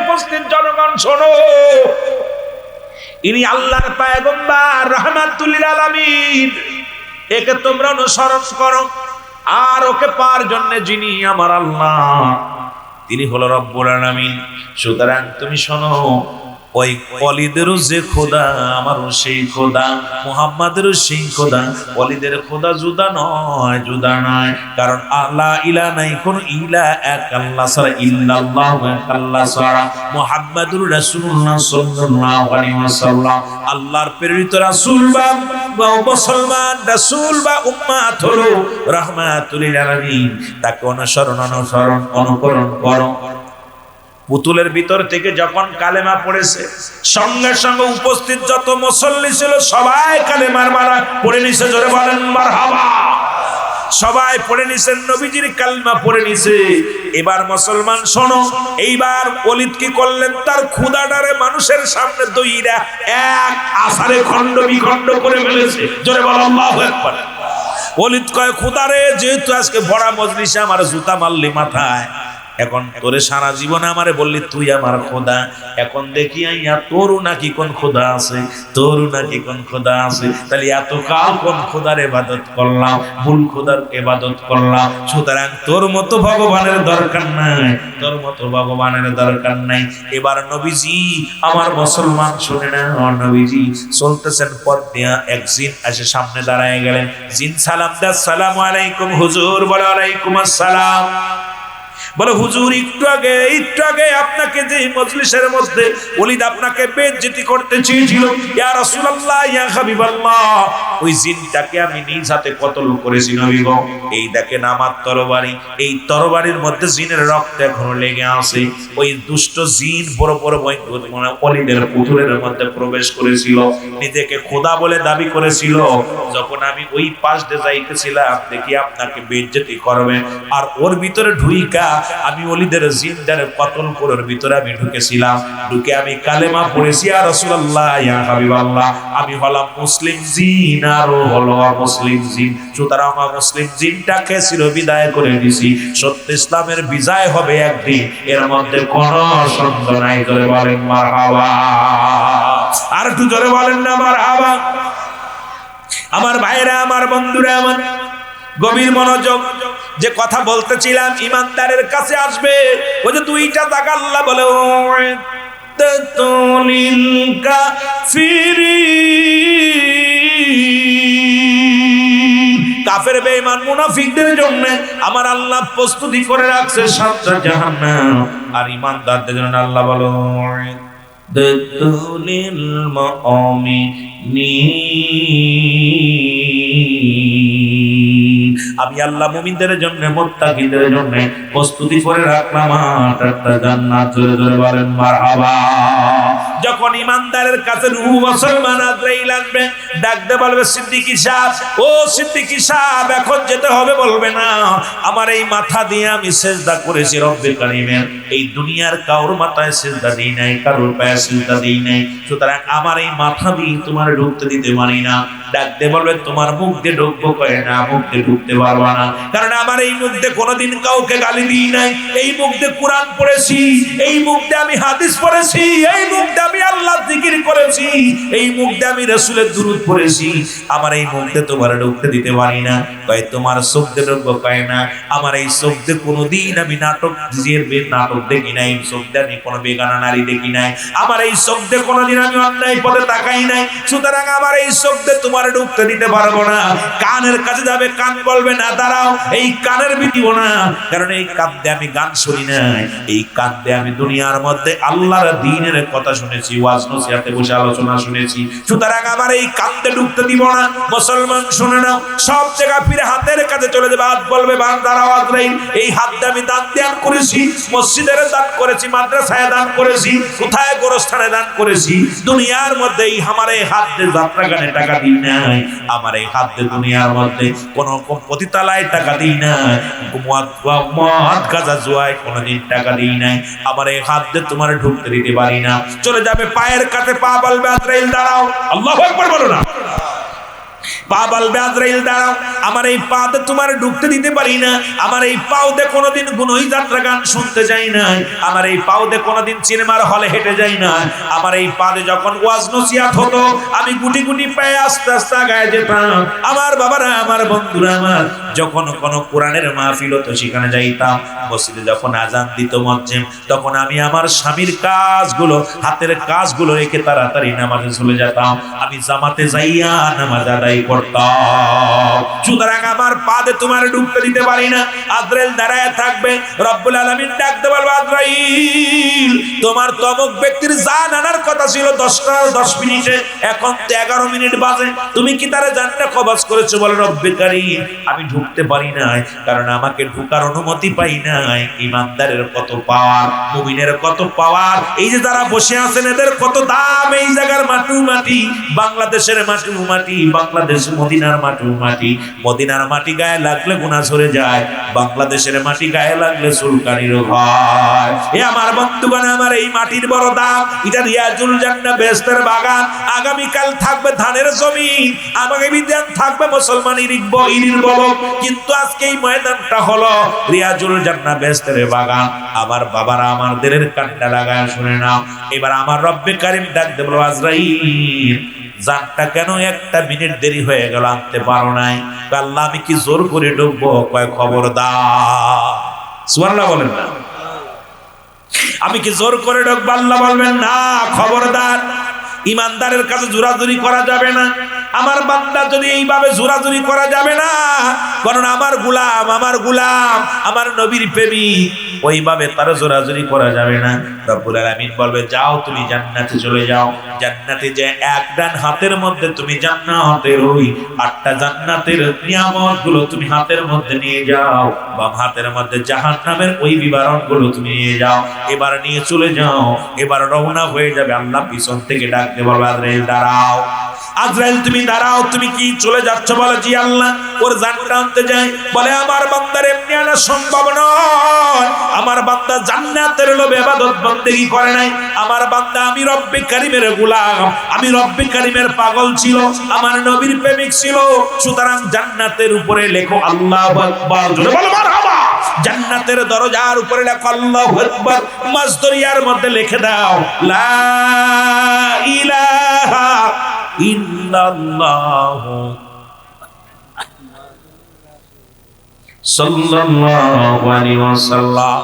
উপস্থিত জনগণ শোনো, ইনি আল্লাহর পয়গম্বর রাহমাতুল লিল আলামিন, একে তোমরা অনুসরণ করো। আর ওকে পাওয়ার জন্য যিনি আমার আল্লাহ, তিনি হলো রব্বুল আলামিন। সুতরাং তুমি শোনো, ওই ওলিদেরও যে খোদা আমারও সেই খোদা, মুহাম্মাদেরও সেই খোদা। ওলিদের খোদা জুদা নয়, জুদা নয়, কারণ আল্লাহ ইলা নাই, কোন ইলা এক আল্লাহ ছাড়া, ইল্লাল্লাহু এক আল্লাহ ছাড়া। মুহাম্মাদুর রাসূলুল্লাহ সাল্লাল্লাহু আলাইহি ওয়াসাল্লাম আল্লাহর প্রেরিত রাসূল বা মুসলমান রাসূল বা উম্মাত হলো রাহমাতুল লিল আলামিন। তাকে অনুকরণ করো। পুতুলের ভিতর থেকে যখন কালেমা পড়েছে, সঙ্গে সঙ্গে উপস্থিত যত মুসল্লি ছিল সবাই কালেমার মালা পড়ে নিছে। জোরে বলেন মারহাবা। সবাই পড়ে নিছেন, নবীজির কালেমা পড়ে নিছে। এবার মুসলমান শোনো, এইবার ওলিদ কি করলেন, তার ক্ষুধাটারে মানুষের সামনে দইরা এক আসারে খণ্ড বিখণ্ড করে ফেলেছে। জোরে বলেন আল্লাহু আকবার। ওলিদ কয়, ক্ষুধারে যেহেতু আজকে ভরা মজলিসে আমার জুতা মারলি মাথায়, এখন তোরে সারা জীবন আমারে বললি তুই আমার খোদা, এখন দেখি আইয়া তোরও নাকি কোন খোদা আছে, তোরও নাকি কোন খোদা আছে। তাহলে এত কাল কোন খোদার ইবাদত করলাম, ভুল খোদার ইবাদত করলাম। সুতরাং তোর মতো ভগবানের দরকার নাই, তোর মতো ভগবানের দরকার নাই। এবার নবীজি আমার মুসলমান শুনে না, নবীজি চলতেছেন পথ দিয়া, এক জিন এসে সামনে দাঁড়ায় গেলেন। জিন সালাম দেয়, আসসালামু আলাইকুম হুজুর। বলে ওয়ালাইকুম আসসালাম। বলে হুজুর একটু আগে আপনাকে যে মজলিসের মধ্যে ওলিদ আপনাকে বেইজ্জতি করতে চেয়েছিল, ইয়া রাসূলুল্লাহ ইয়া হাবিবাল্লাহ, ওই জিনটাকে আমি নিজ হাতে কতল করেছি নবী গো। এই দেখেন আমার তরবারি, এই তরবারির মধ্যে জিনের রক্ত এখনো লেগে আছে। ওই দুষ্ট জিন বড় বড় ওলিদের পুতুলের মধ্যে প্রবেশ করেছিল, নিজেকে খোদা বলে দাবি করেছিল। যখন আমি ওই পাশ দিয়ে যাইতেছিলাম, দেখি আপনাকে বেইজ্জতি করবে, আর ওর ভিতরে ঢুইকা আমি ওলিদের জিনদার কতল করার ভিতরে আমি ঢুকেছিলাম। ঢুকে আমি কালেমা পড়েছি, ইয়া রাসূলুল্লাহ ইয়া হাবিবাল্লাহ, আমি হলাম মুসলিম জিন আর ও হলো মুসলিম জিন। সুতরাং আমার মুসলিম জিনটাকে চির বিদায় করে দিছি। সত্য ইসলামের বিজয় হবে একদিন, এর মধ্যে কোনো সন্দেহ নাই। জোরে বলেন মারহাবা। আর একটু জোরে বলেন না মারহাবা। আমার ভাইরা, আমার বন্ধুরা, আমার গভীর মনোযোগ, যে কথা বলতেছিলাম ইমানদারের কাছে আসবে। ওই যে দুইটা জায়গা আল্লাহ বলে, তাতুলিল কাফিরিন, কাফের বেঈমান মুনাফিকদের জন্য আমার আল্লাহ প্রস্তুতি করে রাখছে সাতটা জাহান্নাম। আর ইমানদারদের জন্য আল্লাহ বলে, তাতুলিল মুমিনিন, আমি আল্লাহ মুমিনদের জন্য, মুত্তাকিদের জন্য প্রস্তুতি করে রাখলাম আটটা জান্নাত। জোরে জোরে বলেন মারহাবা। যখন ইমানদারের কাছে রূহ মুসলমান আজরাইল আসবে, ডাকতে বলবে, সিদ্দিকী সাহেব, ও সিদ্দিকী সাহেব, এখন যেতে হবে বলবে না, আমার এই মাথা দিয়ে আমি সিজদা করেছি রব্বে কারীমের। এই দুনিয়ার কারোর মাথায় সিজদা দিই নাই, কারোর পায়ে সিজদা দিই নাই। সুতরাং আমার এই মাথা দিয়ে তোমার ঢুকতে দিতে পারি না। ডাক দিয়ে বলবে তোমার মুখ দিয়ে ঢুকবো, কয় না মুখ দিয়ে ঢুকতে পারবা না, কারণ আমার এই মুখ দিয়ে কোনোদিন কাউকে গালি দিই নাই, এই মুখ দিয়ে কোরআন পড়েছি, এই মুখ দিয়ে আমি হাদিস পড়েছি, এই মুখ দিয়ে আমি আল্লাহর জিকির করেছি, এই মুখ দিয়ে আমি রাসূলের দুরূদ পড়েছি, আমার এই মুখ দিয়ে তোমার ঢুকতে দিতে পারি না। কয় তোমার চোখ দিয়ে ঢুকবো, কয় না আমার এই চোখ দিয়ে কোনোদিন আমি নাটক দেখি নাই, চোখ দিয়ে আমি কোনো বেগানা নারী দেখি নাই, আমার এই চোখ দিয়ে কোনোদিন আমি অন্যায় পথে তাকাই নাই, সুতরাং আমার এই চোখ দিয়ে তোমার ঢুকতে দিতে পারবো না। কানের কাছে যাবে, কান বলবে না দাঁড়াও, এই কানের বিধিব না, কারণ এই কান দিয়ে আমি গান শুনি নাই, এই কান দিয়ে আমি দুনিয়ার মধ্যে আল্লাহর দ্বীনের কথা শুনেছি, ওয়াজ নসিহতে বসে আলোচনা শুনেছি, সুতরাং আমার এই কান দিয়ে ঢুকতে দিব না। মুসলমান শুনে নাও, সব জায়গা ফিরে হাতের কাছে চলে যাবে, হাত বলবে দাঁড়াও আজরাইল, এই হাত দিয়ে আমি দান করেছি, মসজিদের দান করেছি, মাদ্রাসায় দান করেছি, কোথায় গোরস্থানে দান করেছি, দুনিয়ার মধ্যে আমার এই হাত দিয়ে যাত্রা গানে টাকা দিই নাই, আমার এই হাত দিয়ে দুনিয়ার মধ্যে কোন পতিতালায় টাকা দিই নাই, মদ গাঁজা জুয়ায় কোনোদিন টাকা দিই নাই, আমার এই হাত দিয়ে তোমার ঢুকতে দিতে পারি না। চলে যাবে পায়ের কাছে, পা বলবে আজরাইল দাঁড়াও, আল্লাহু আকবার বলো না, পা বলবে আজরাইল দাঁড়াও, আমার এই পাতে তোমার ঢুকতে দিতে পারি না, আমার এই পাওতে কোনোদিন গুনই যাত্রা গান শুনতে যাই না, আমার এই পাওতে কোনোদিন সিনেমার হলে হেঁটে যাই না, আমার এই পাতে যখন ওয়াজ নসিহত হতো আমি গুটি গুটি পায়ে আস্তে আস্তে আগায় যেতাম, আমার বাবারা, আমার বন্ধুরা, আমার যখন কোন কোরআনের মাহফিল হতো সেখানে যাইতাম, মসজিদে যখন আজান দিত মুয়াজ্জিন, তখন আমি আমার স্বামীর কাজগুলো, হাতের কাজগুলো রেখে তাড়াতাড়ি নামাজে চলে যেতাম, আমি জামাতে যাইয়া নামাজ আদায় করতাম। সুতরাং আমার পাদে তোমার ঢুকতে দিতে পারি না। আজরাইল দাঁড়ায় থাকবে, রব্বুল আলামিন ডাকতে বলবে আজরাইল তোমার তমক ব্যক্তির জান আনার কথা ছিল 10 মিনিটে, এখন তো 11 মিনিট বাজে, তুমি কি তারে জানটা কবজ করেছো? বলে রব্বে কারীম আমি ঢুকতে পারি নাই, কারণ আমাকে ঢুকার অনুমতি পাই নাই। ইমানদারের কত পাওয়ার, মুমিনের কত পাওয়ার, এই যে যারা বসে আছেন এদের কত দাম, এই জায়গার মাটি, বাংলাদেশের মাটি, বাংলাদেশ মদিনার মাটি, মদিনার মাটি গায়ে লাগলে গুনাহ ঝরে যায়, বাংলাদেশের মাটি গায়ে লাগলে চুলকানির ভয়। এ আমার বন্ধুগণ, আমার এই মাটির বড় দাম, এটা রিয়াজুল জান্নাহ বেহেশতের বাগান, আগামীকাল থাকবে ধানের জমিন, আগামী দিন থাকবে মুসলমান ইরির বলক, কিন্তু আজকে এই ময়দানটা হলো রিয়াজুল জান্নাহ বেহেশতের বাগান। আমার বাবারা, আমার দিলের কান্না লাগায় শুনে নাও, এবার আমার রব্বে কারীম ডাক দেব, আজরাইল জানটা কেন 1 মিনিট দেরি হয়ে গেল, আনতে পারো নাই? আল্লাহ আমি কি জোর করে ঢুকবো? কয় খবরদার, সুবহানাল্লাহ বলেন না, আমি কি জোর করে ঢুকবো? আল্লাহ বলবেন না, খবরদার, ইমানদারের কাছে জোরাজুরি করা যাবে না, আমার বান্দা যদি এইভাবে জোরাজুরি করা যাবে না, কারণ আমার গোলাম, আমার নবীর প্রেমিক, ওইভাবে তার জোরাজুরি করা যাবে না। রব্বুল আলামিন বলবে যাও তুমি জান্নাতে চলে যাও, জান্নাতে যে এক ডান হাতের মধ্যে তুমি জান্নাতের ওই 8টা জান্নাতের নিয়ামতগুলো তুমি হাতের মধ্যে নিয়ে যাও, বাম হাতের মধ্যে জাহান্নামের ওই বিবরণগুলো তুমি নিয়ে যাও, এবার নিয়ে চলে যাও, এবার রওনা হয়ে যাবে। আল্লাহ পিছন থেকে ডাকতে বলবে আজরাইল দাঁড়াও, আজরাইল তুমি দাঁড়াও, তুমি কি চলে যাচ্ছ? বলে জি আল্লাহ, ওর জানটা আনতে যাই। বলে আমার বান্দার এমনি আনা সম্ভব নয়, আমার বান্দা জান্নাতের লোভে ইবাদত বন্দেগী করে নাই, আমার বান্দা আমি রব্বে কারীমের গোলাম, আমি রব্বে কারীমের পাগল ছিল, আমার নবীর প্রেমিক ছিল, সুতরাং জান্নাতের উপরে লেখো আল্লাহু আকবার, জোরে বলো মারহাবা, জান্নাতের দরজার উপরে লেখো আল্লাহু আকবার, মাসদরিয়ার মধ্যে লিখে দাও লা ইলাহা ইল্লাল্লাহু সাল্লাল্লাহু আলাইহি ওয়াসাল্লাম।